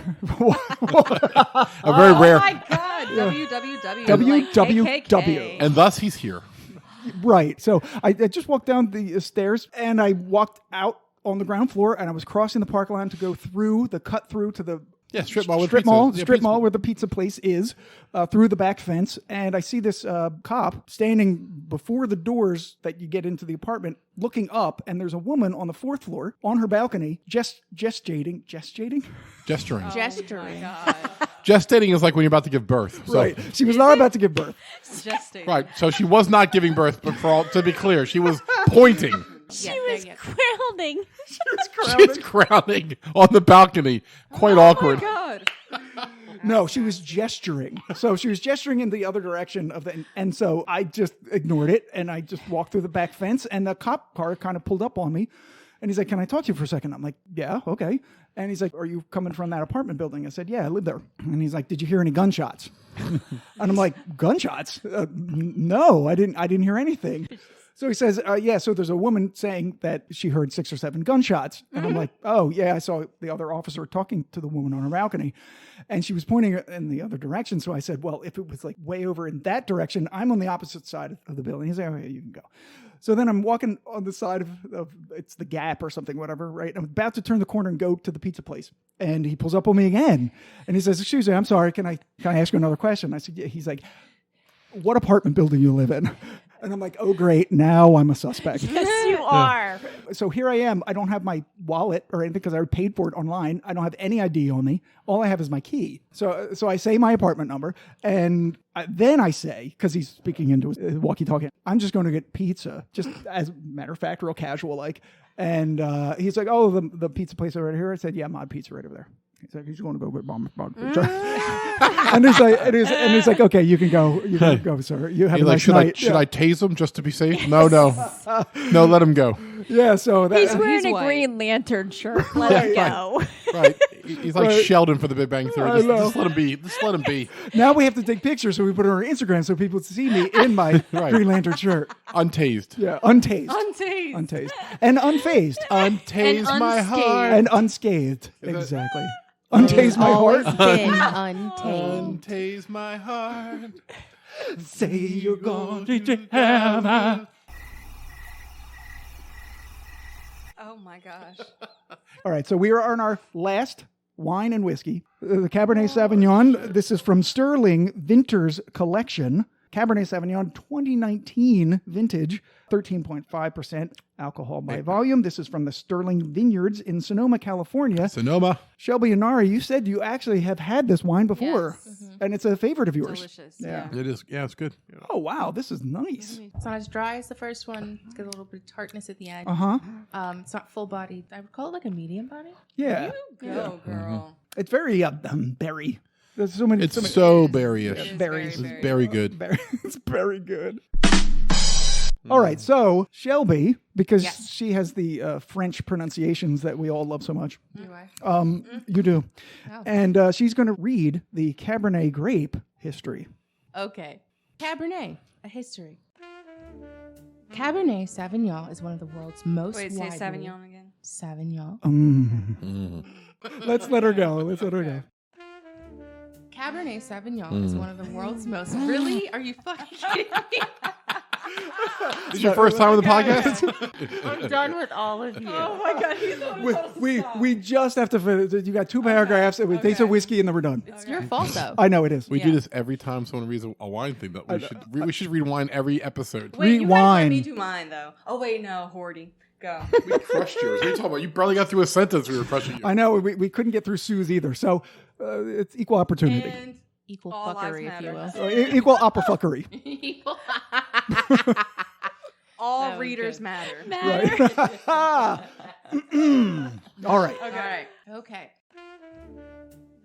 very rare. Oh my God. WWW. WWW. And thus, he's here. Right. So I just walked down the stairs, and I walked out on the ground floor, and I was crossing the parking lot to go through the cut through to the Yeah, strip mall with strip pizza. mall, Yeah, strip pizza. mall where the pizza place is, through the back fence, and I see this cop standing before the doors that you get into the apartment, looking up, and there's a woman on the 4th floor on her balcony, gestating. Gesturing. Gesturing. Gestating is like when you're about to give birth. So, Right, she was not about to give birth. Gestating. Right. So she was not giving birth, but to be clear, she was pointing. She was crowning. She's crowning on the balcony. Quite awkward. God. No, she was gesturing. So she was gesturing in the other direction of the, and so I just ignored it, and I just walked through the back fence, and the cop car kind of pulled up on me, and he's like, "Can I talk to you for a second?" I'm like, "Yeah, okay." And he's like, "Are you coming from that apartment building?" I said, "Yeah, I live there." And he's like, "Did you hear any gunshots?" And I'm like, "Gunshots? No, I didn't hear anything." So he says, yeah, so there's a woman saying that she heard 6 or 7 gunshots. And I'm like, oh, yeah, I saw the other officer talking to the woman on her balcony. And she was pointing in the other direction. So I said, well, if it was like way over in that direction, I'm on the opposite side of the building. He's like, oh, yeah, you can go. So then I'm walking on the side of it's the Gap or something, whatever, right? I'm about to turn the corner and go to the pizza place. And he pulls up on me again. And he says, excuse me, I'm sorry. Can I ask you another question? I said, yeah. He's like, what apartment building you live in? And I'm like, oh, great. Now I'm a suspect. Yes, you are. So here I am. I don't have my wallet or anything because I paid for it online. I don't have any ID on me. All I have is my key. So I say my apartment number. And then I say, because he's speaking into his walkie-talkie, I'm just going to get pizza. Just as a matter of fact, real casual like. And he's like, oh, the pizza place over here. I said, yeah, Mod Pizza right over there. He's like, he's going to go get bomb. And he's like, okay, you can go. You can go, sir. You have a nice night. Should I tase him just to be safe? No. No, let him go. Yeah, so he's wearing a Green Lantern shirt. Let him go. Right. He's like Sheldon for the Big Bang Theory. Just let him be. Just let him be. Now we have to take pictures, so we put it on our Instagram so people see me in my Green Lantern shirt. Untased. Yeah, untased. And unfazed. Untase my heart. And unscathed. Exactly. Untase my heart. Been untamed. Untase my heart. Say you're going to heaven. Oh my gosh. All right, so we are on our last wine and whiskey. The Cabernet Sauvignon. This is from Sterling Vinters Collection. Cabernet Sauvignon 2019 vintage, 13.5% alcohol by volume. This is from the Sterling Vineyards in Sonoma, California. Sonoma. Chelbi and Nari, you said you actually have had this wine before, and it's a favorite of yours. Delicious. Yeah. It is. Yeah, it's good. Yeah. Oh, wow, this is nice. It's not as dry as the first one. It's got a little bit of tartness at the end. Uh-huh. It's not full bodied. I would call it like a medium body. Yeah. Go, girl. It's very berry. There's so many. It's so berry-ish. It is berries. very, Very good. It's very good. All right, so Chelbi, because she has the French pronunciations that we all love so much. Do I? You do. Oh. And she's going to read the Cabernet grape history. Okay. Cabernet, a history. Cabernet Sauvignon is one of the world's most Wait, say widely... Sauvignon again. Sauvignon. Let's let her go. Let's let her go. Cabernet Sauvignon is one of the world's most... Really? Are you fucking kidding me? This is your first time on the podcast? I'm done with all of you. Oh my god, he's the We just have to finish. You got 2 paragraphs, and we taste a whiskey, and then we're done. It's your fault, though. I know it is. We do this every time someone reads a wine thing, but we should read wine every episode. Wait, you guys Wine. let me do mine though. Oh wait, no, Horty. Go. We crushed yours. What are you talking about? You barely got through a sentence. We were crushing you. I know. We couldn't get through Sue's either. So it's equal opportunity. And Equal all lives fuckery, if you will. matter. Equal opera fuckery. Equal. All That was readers good. matter. Right. All right. Okay.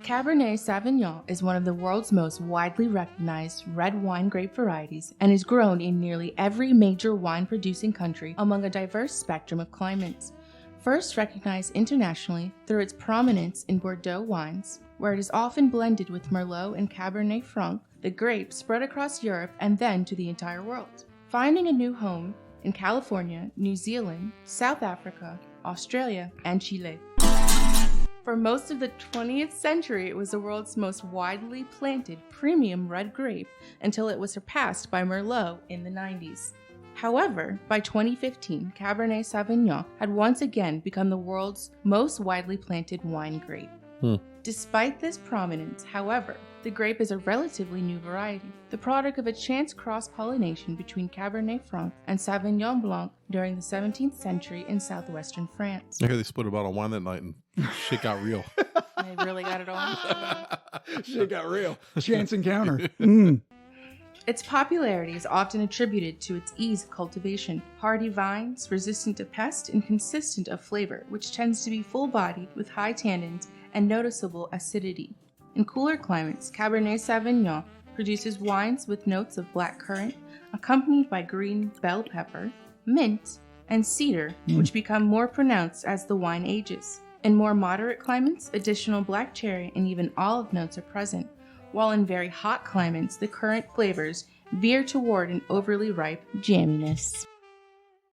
Cabernet Sauvignon is one of the world's most widely recognized red wine grape varieties and is grown in nearly every major wine-producing country among a diverse spectrum of climates. First recognized internationally through its prominence in Bordeaux wines, where it is often blended with Merlot and Cabernet Franc, the grape spread across Europe and then to the entire world. Finding a new home in California, New Zealand, South Africa, Australia, and Chile. For most of the 20th century, it was the world's most widely planted premium red grape until it was surpassed by Merlot in the 90s. However, by 2015, Cabernet Sauvignon had once again become the world's most widely planted wine grape. Despite this prominence, however, the grape is a relatively new variety, the product of a chance cross-pollination between Cabernet Franc and Sauvignon Blanc during the 17th century in southwestern France. I hear they split a bottle of wine that night and shit got real. They really got it on. Shit got real. Chance encounter. Its popularity is often attributed to its ease of cultivation, hardy vines, resistant to pest, and consistent of flavor, which tends to be full-bodied with high tannins and noticeable acidity. In cooler climates, Cabernet Sauvignon produces wines with notes of black currant, accompanied by green bell pepper, mint, and cedar, which become more pronounced as the wine ages. In more moderate climates, additional black cherry and even olive notes are present, while in very hot climates, the currant flavors veer toward an overly ripe jamminess.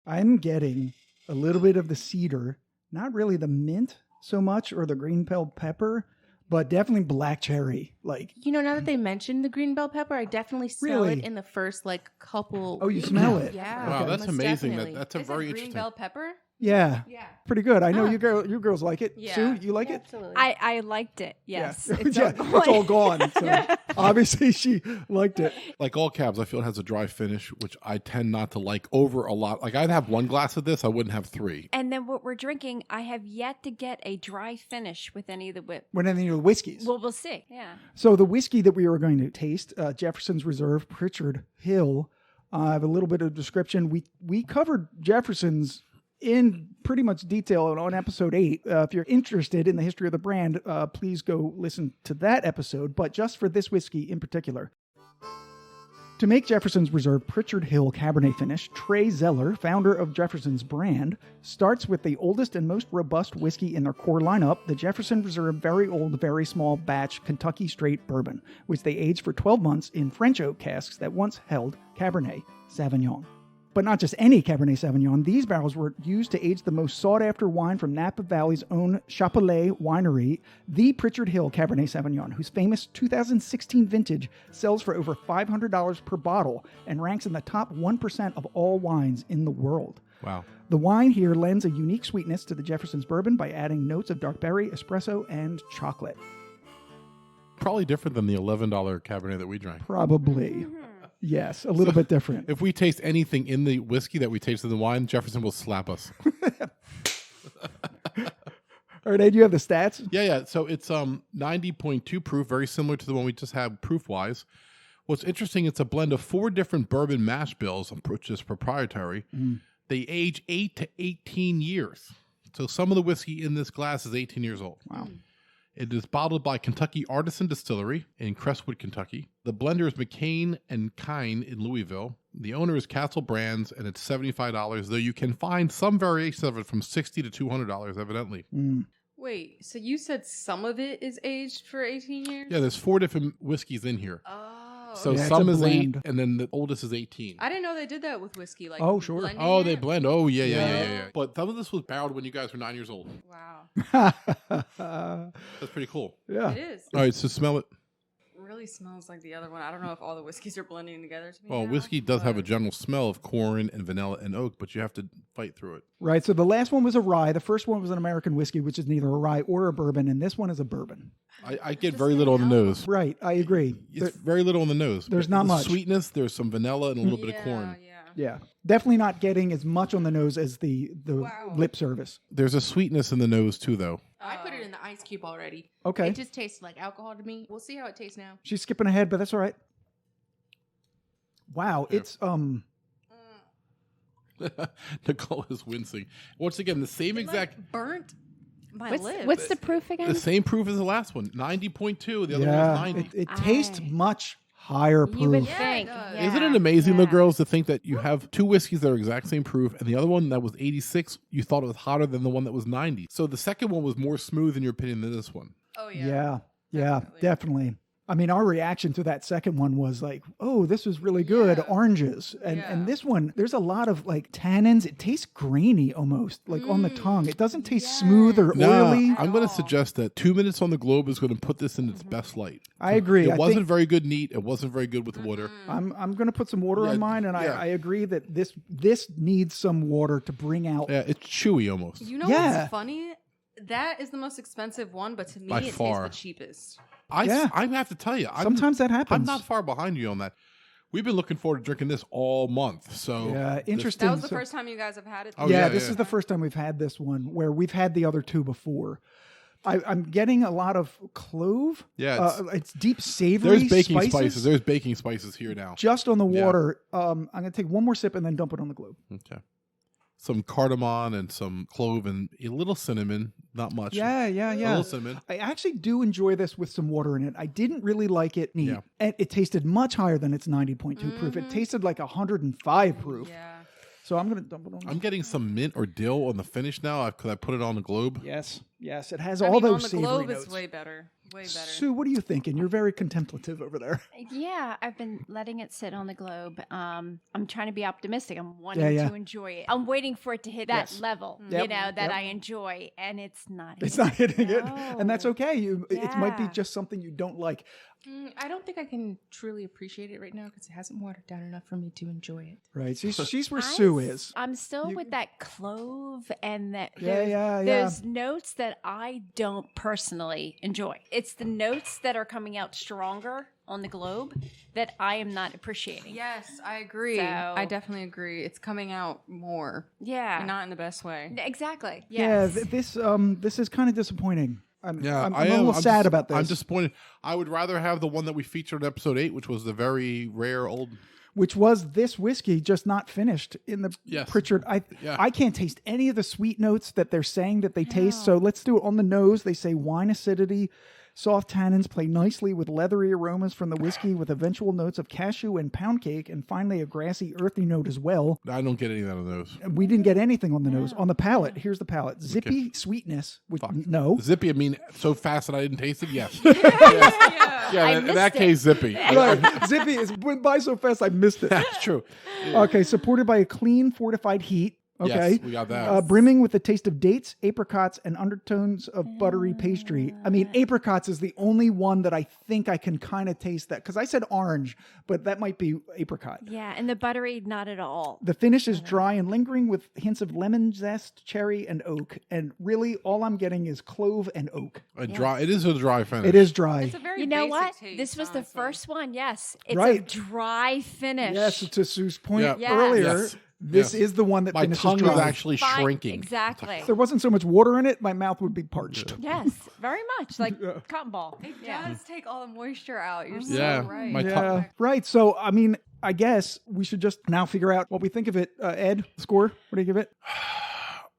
I'm getting a little bit of the cedar, not really the mint so much or the green bell pepper, but definitely black cherry. Like, Now that they mentioned the green bell pepper, I definitely smell Really? it in the first couple. oh, you smell it? Yeah. Wow, that's most amazing. definitely. That's a Is very it green interesting. bell pepper? Yeah. Yeah. Pretty good. I know you girls like it. Yeah. Sue, you like it? Absolutely. I liked it. Yes. Yeah. It's Yeah, all it's all gone. So obviously she liked it. Like all cabs, I feel it has a dry finish, which I tend not to like over a lot. Like I'd have one glass of this, I wouldn't have 3. And then what we're drinking, I have yet to get a dry finish with any of the whip. When any of the whiskeys. Well, we'll see. Yeah. So the whiskey that we were going to taste, Jefferson's Reserve Pritchard Hill. I have a little bit of description. We covered Jefferson's in pretty much detail on episode 8. If you're interested in the history of the brand, please go listen to that episode. But just for this whiskey in particular. To make Jefferson's Reserve Pritchard Hill Cabernet finish, Trey Zeller, founder of Jefferson's brand, starts with the oldest and most robust whiskey in their core lineup, the Jefferson Reserve Very Old, Very Small Batch Kentucky Straight Bourbon, which they aged for 12 months in French oak casks that once held Cabernet Sauvignon. But not just any Cabernet Sauvignon. These barrels were used to age the most sought-after wine from Napa Valley's own Chapelet winery, the Pritchard Hill Cabernet Sauvignon, whose famous 2016 vintage sells for over $500 per bottle and ranks in the top 1% of all wines in the world. Wow. The wine here lends a unique sweetness to the Jefferson's bourbon by adding notes of dark berry, espresso, and chocolate. Probably different than the $11 Cabernet that we drank. Probably. Yes, a little bit different. If we taste anything in the whiskey that we taste in the wine, Jefferson will slap us. All right, Ed, you have the stats? Yeah. So it's 90.2 proof, very similar to the one we just had proof-wise. What's interesting, it's a blend of 4 different bourbon mash bills, which is proprietary. They age 8 to 18 years. So some of the whiskey in this glass is 18 years old. Wow. It is bottled by Kentucky Artisan Distillery in Crestwood, Kentucky. The blender is McCain and Kine in Louisville. The owner is Castle Brands, and it's $75, though you can find some variations of it from $60 to $200, evidently. Wait, so you said some of it is aged for 18 years? Yeah, there's 4 different whiskeys in here. Oh. So Yeah, it's some a is 8, blend. and then the oldest is 18. I didn't know they did that with whiskey. Like, Oh, sure. blending Oh, they it? blend. Oh, yeah. But some of this was barreled when you guys were 9 years old. Wow. That's pretty cool. Yeah. It is. All right, so smell it. It really smells like the other one. I don't know if all the whiskeys are blending together to me. Well, now, whiskey does have a but- general smell of corn and vanilla and oak, but you have to fight through it. Right, so the last one was a rye. The first one was an American whiskey, which is neither a rye or a bourbon, and this one is a bourbon. I get very little on the nose. Right, I agree. It's very little on the nose. there's not The much. Sweetness, there's some vanilla and a little bit of corn. Yeah. Yeah, definitely not getting as much on the nose as the Wow. lip service. There's a sweetness in the nose, too, though. I put it in the ice cube already. Okay, It just tastes like alcohol to me. We'll see how it tastes now. she's skipping ahead, but that's all right. Wow, it's Nicole is wincing. Once again, the same exact, Burnt my What's, lips. what's the proof again? the same proof as the last one. 90.2. The other one yeah, was 90. it tastes much higher proof. You would Yeah, it think. does. Yeah. Isn't it amazing, though, Yeah. girls, to think that you have 2 whiskeys that are exact same proof, and the other one that was 86, you thought it was hotter than the one that was 90. So the second one was more smooth, in your opinion, than this one. Oh, Yeah, Definitely. definitely. I mean, our reaction to that second one was like, "Oh, this was really good, Yeah. oranges." And Yeah. this one, there's a lot of like tannins. It tastes grainy almost, like on the tongue. It doesn't taste smooth or oily. I'm going to suggest that 2 minutes on the globe is going to put this in its best light. I agree. It I wasn't think very good neat. It wasn't very good with water. Mm. I'm going to put some water Yeah, on mine, and yeah. I agree that this needs some water to bring out. Yeah, it's chewy almost. You know Yeah. what's funny? That is the most expensive one, but to me, By it far. tastes the cheapest. Yeah. I have to tell you, Sometimes that happens. I'm not far behind you on that. We've been looking forward to drinking this all month. So Yeah, interesting. That was the So- first time you guys have had it. Oh, yeah, yeah, this yeah. is the first time we've had this one where we've had the other 2 before. I'm getting a lot of clove. Yeah, it's deep savory. there's baking spices. There's baking spices here now. Just on the Yeah. water. I'm going to take one more sip and then dump it on the globe. Okay. Some cardamom and some clove and a little cinnamon. Not much. Yeah. A little cinnamon. I actually do enjoy this with some water in it. I didn't really like it neat. Yeah. And it tasted much higher than its 90.2 proof. It tasted like 105 proof. Yeah. So I'm going to dump it on. I'm getting some mint or dill on the finish now because I put it on the globe. Yes. It has I all mean, those on the savory globe, notes. it's way better. Way better. Sue, what are you thinking? You're very contemplative over there. Yeah, I've been letting it sit on the globe. I'm trying to be optimistic. I'm wanting to enjoy it. I'm waiting for it to hit that level, Yep. that I enjoy, and it's not. It's not hitting it, No. and that's okay. It might be Yeah. just something you don't like. I don't think I can truly appreciate it right now because it hasn't watered down enough for me to enjoy it. Right? She's where Sue is. I'm still with that clove and that Yeah, there's notes that I don't personally enjoy. It's the notes that are coming out stronger on the globe that I am not appreciating. Yes, I agree. So- I definitely agree. It's coming out more. Yeah. And not in the best way. Exactly. Yeah, Yes. this is kind of disappointing. I'm I a am. little sad about this. I'm disappointed. I would rather have the one that we featured in episode 8, which was the very rare old. Which was this whiskey, just not finished in the Yes. Pritchard. I can't taste any of the sweet notes that they're saying that they taste. So let's do it on the nose. They say wine acidity, soft tannins play nicely with leathery aromas from the whiskey with eventual notes of cashew and pound cake, and finally a grassy, earthy note as well. I don't get any of that on those. And we didn't get anything on the nose. On the palate, here's the palate. Zippy sweetness, which no. Zippy, I mean, so fast that I didn't taste it? Yes. Yeah, in that case, Zippy. Right. Zippy went by so fast I missed it. That's true. Okay, supported by a clean, fortified heat. Okay. Yes, we got that. Brimming with the taste of dates, apricots, and undertones of buttery pastry. I mean, apricots is the only one that I think I can kind of taste that. Because I said orange, but that might be apricot. Yeah, and the buttery, not at all. The finish is dry and lingering with hints of lemon zest, cherry, and oak. And really, all I'm getting is clove and oak. Dry. It is a dry finish. It is dry. It's a very You know basic what? taste, This was the honestly. first one. Yes, it's Right. a dry finish. Yes, to Sue's point Yeah. Yes. earlier, Yes. this Yes. is the one that My finishes tongue dry. is actually Fine. shrinking. Exactly. If there wasn't so much water in it, my mouth would be parched. Yes, very much like cotton ball. It Yeah. does take all the moisture out. You're Yeah. so right. My Yeah, right. So, I mean, I guess we should just now figure out what we think of it. Ed, score? What do you give it?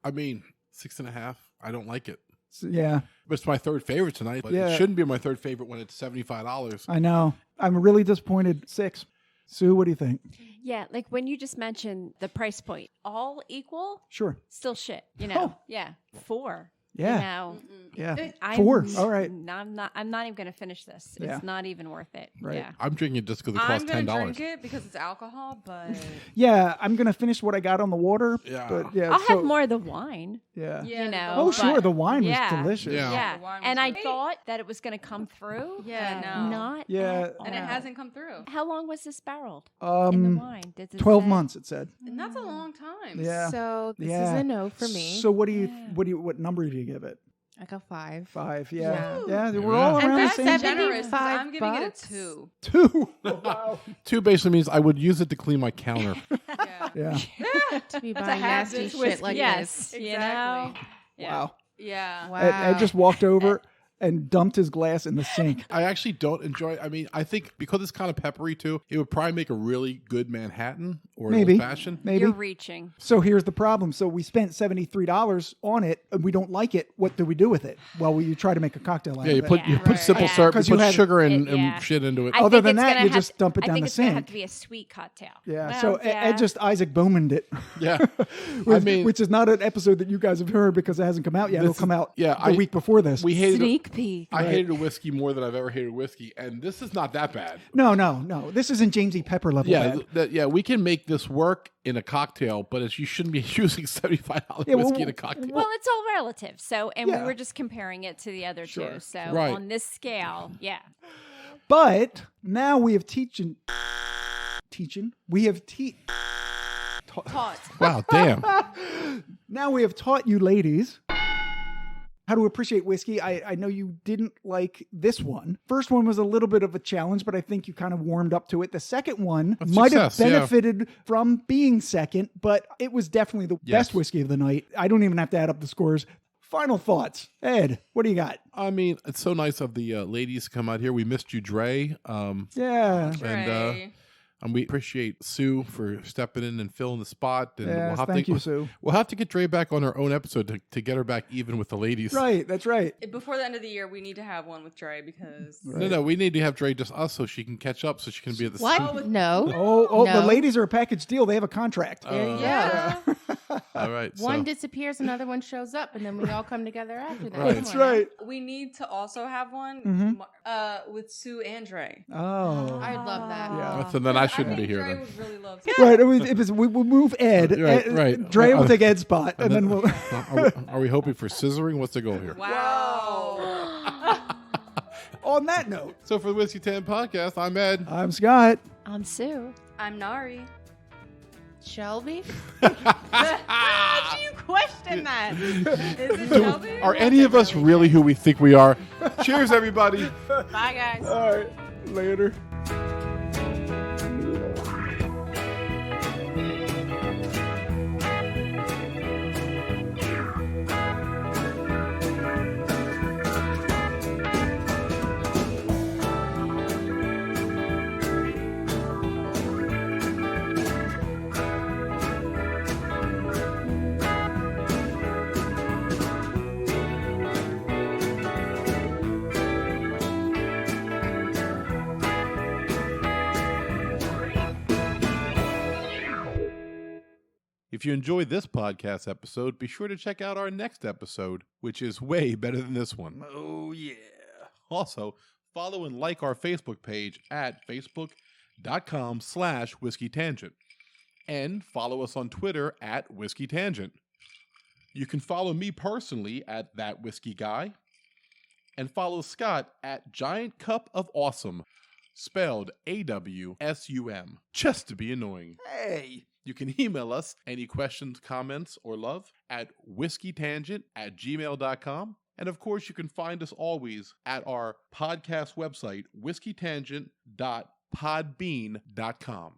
I mean, 6.5. I don't like it. Yeah, But it's my third favorite tonight. But Yeah. it shouldn't be my third favorite when it's $75. I know. I'm really disappointed. 6. Sue, what do you think? Yeah, like when you just mentioned the price point, all equal, Sure. still shit. You know. Oh. Yeah, 4. Yeah. You know, Yeah. I'm- 4. All right. I'm not even going to finish this. Yeah. It's not even worth it. Right. Yeah. I'm drinking it just because it I'm costs going to $10. drink it because it's alcohol, but Yeah, I'm going to finish what I got on the water. Yeah. But yeah, I'll so- have more of the wine. Yeah. yeah, You know, Oh, but- sure. The wine yeah. was delicious. Yeah. Yeah, The wine and was I great. thought that it was going to come through. Yeah, but no. not. Yeah. at and it all. hasn't come through. How long was this barreled in the wine? Does it 12 say? months, it said. And that's a long time. Yeah. So this Yeah. is a no for me. So what what number do you give it? I got 5. 5. Yeah. Yeah. Yeah. We're all Yeah. around the That's same. generous. 'cause I'm $75 giving it a bucks? 2. 2. Wow. 2 basically means I would use it to clean my counter. Yeah. Yeah. To be That's buying a nasty hazardous shit whiskey. like Yes, this. you know. Exactly. Yeah. Wow. Yeah. Wow. Ed just walked over and dumped his glass in the sink. I actually don't enjoy. I mean, I think because it's kind of peppery too, it would probably make a really good Manhattan or an Maybe. old fashioned. Maybe. You're reaching. So here's the problem. So we spent $73 on it, and we don't like it. What do we do with it? Well, you try to make a cocktail out Yeah, of you it. put you Yeah. put simple Yeah. syrup, you 'Cause you put had- sugar and, Yeah. and shit into it. I Other think than it's that, gonna you have just dump it I down think the it's gonna have sink. to be a sweet cocktail. Yeah. Well, So yeah. Ed just Isaac Bowman'd it. Yeah, which, I mean, which is not an episode that you guys have heard because it hasn't come out yet. It'll This come out yeah, the week before this. we hated. Sneak peek. I hated a whiskey more than I've ever hated whiskey, and this is not that bad. No. This isn't James E. Pepper level Yeah, bad. yeah, we can make this work in a cocktail, but you shouldn't be using $75 Yeah, well, whiskey in a cocktail. Well, it's all relative. So, and Yeah. we were just comparing it to the other two. So, Right. on this scale, yeah. But now we have teaching. We have Taught. Wow, damn. Now we have taught you ladies how to appreciate whiskey. I know you didn't like this one. First one was a little bit of a challenge, but I think you kind of warmed up to it. The second one A might have success, yeah. benefited from being second, but it was definitely the Yes. best whiskey of the night. I don't even have to add up the scores. Final thoughts. Ed, what do you got? I mean, it's so nice of the ladies to come out here. We missed you, Dre. Yeah. Dre. And we appreciate Sue for stepping in and filling the spot. And Yes, thank you, Sue. We'll have to get Dre back on her own episode to get her back even with the ladies. Right, that's right. Before the end of the year, we need to have one with Dre because No, we need to have Dre just us so she can catch up, so she can be at the What? No. Oh, the No. ladies are a package deal. They have a contract. There you yeah. go. All right. One disappears, another one shows up, and then we all come together after that. Right. That's right. We need to also have one with Sue and Dre. Oh. I'd love that. Yeah. So then I I shouldn't think be here Dre then. would really love Right. We'll move Ed. Right. Dre will take Ed's spot, and then we'll. Are we hoping for scissoring? What's the goal here? Wow. On that note, So for the Whiskey 10 podcast, I'm Ed. I'm Scott. I'm Sue. I'm Nari. Chelbi? How did you question that? Is it Chelbi? Are any of us really who we think we are? Cheers, everybody. Bye, guys. All right. Later. If you enjoyed this podcast episode, be sure to check out our next episode, which is way better than this one. Oh, yeah. Also, follow and like our Facebook page at facebook.com/whiskeytangent. And follow us on Twitter at Whiskey Tangent. You can follow me personally at That Whiskey Guy. And follow Scott at Giant Cup of Awesome, spelled AWSUM, just to be annoying. Hey! You can email us any questions, comments, or love at whiskeytangent@gmail.com. And of course, you can find us always at our podcast website, whiskeytangent.podbean.com.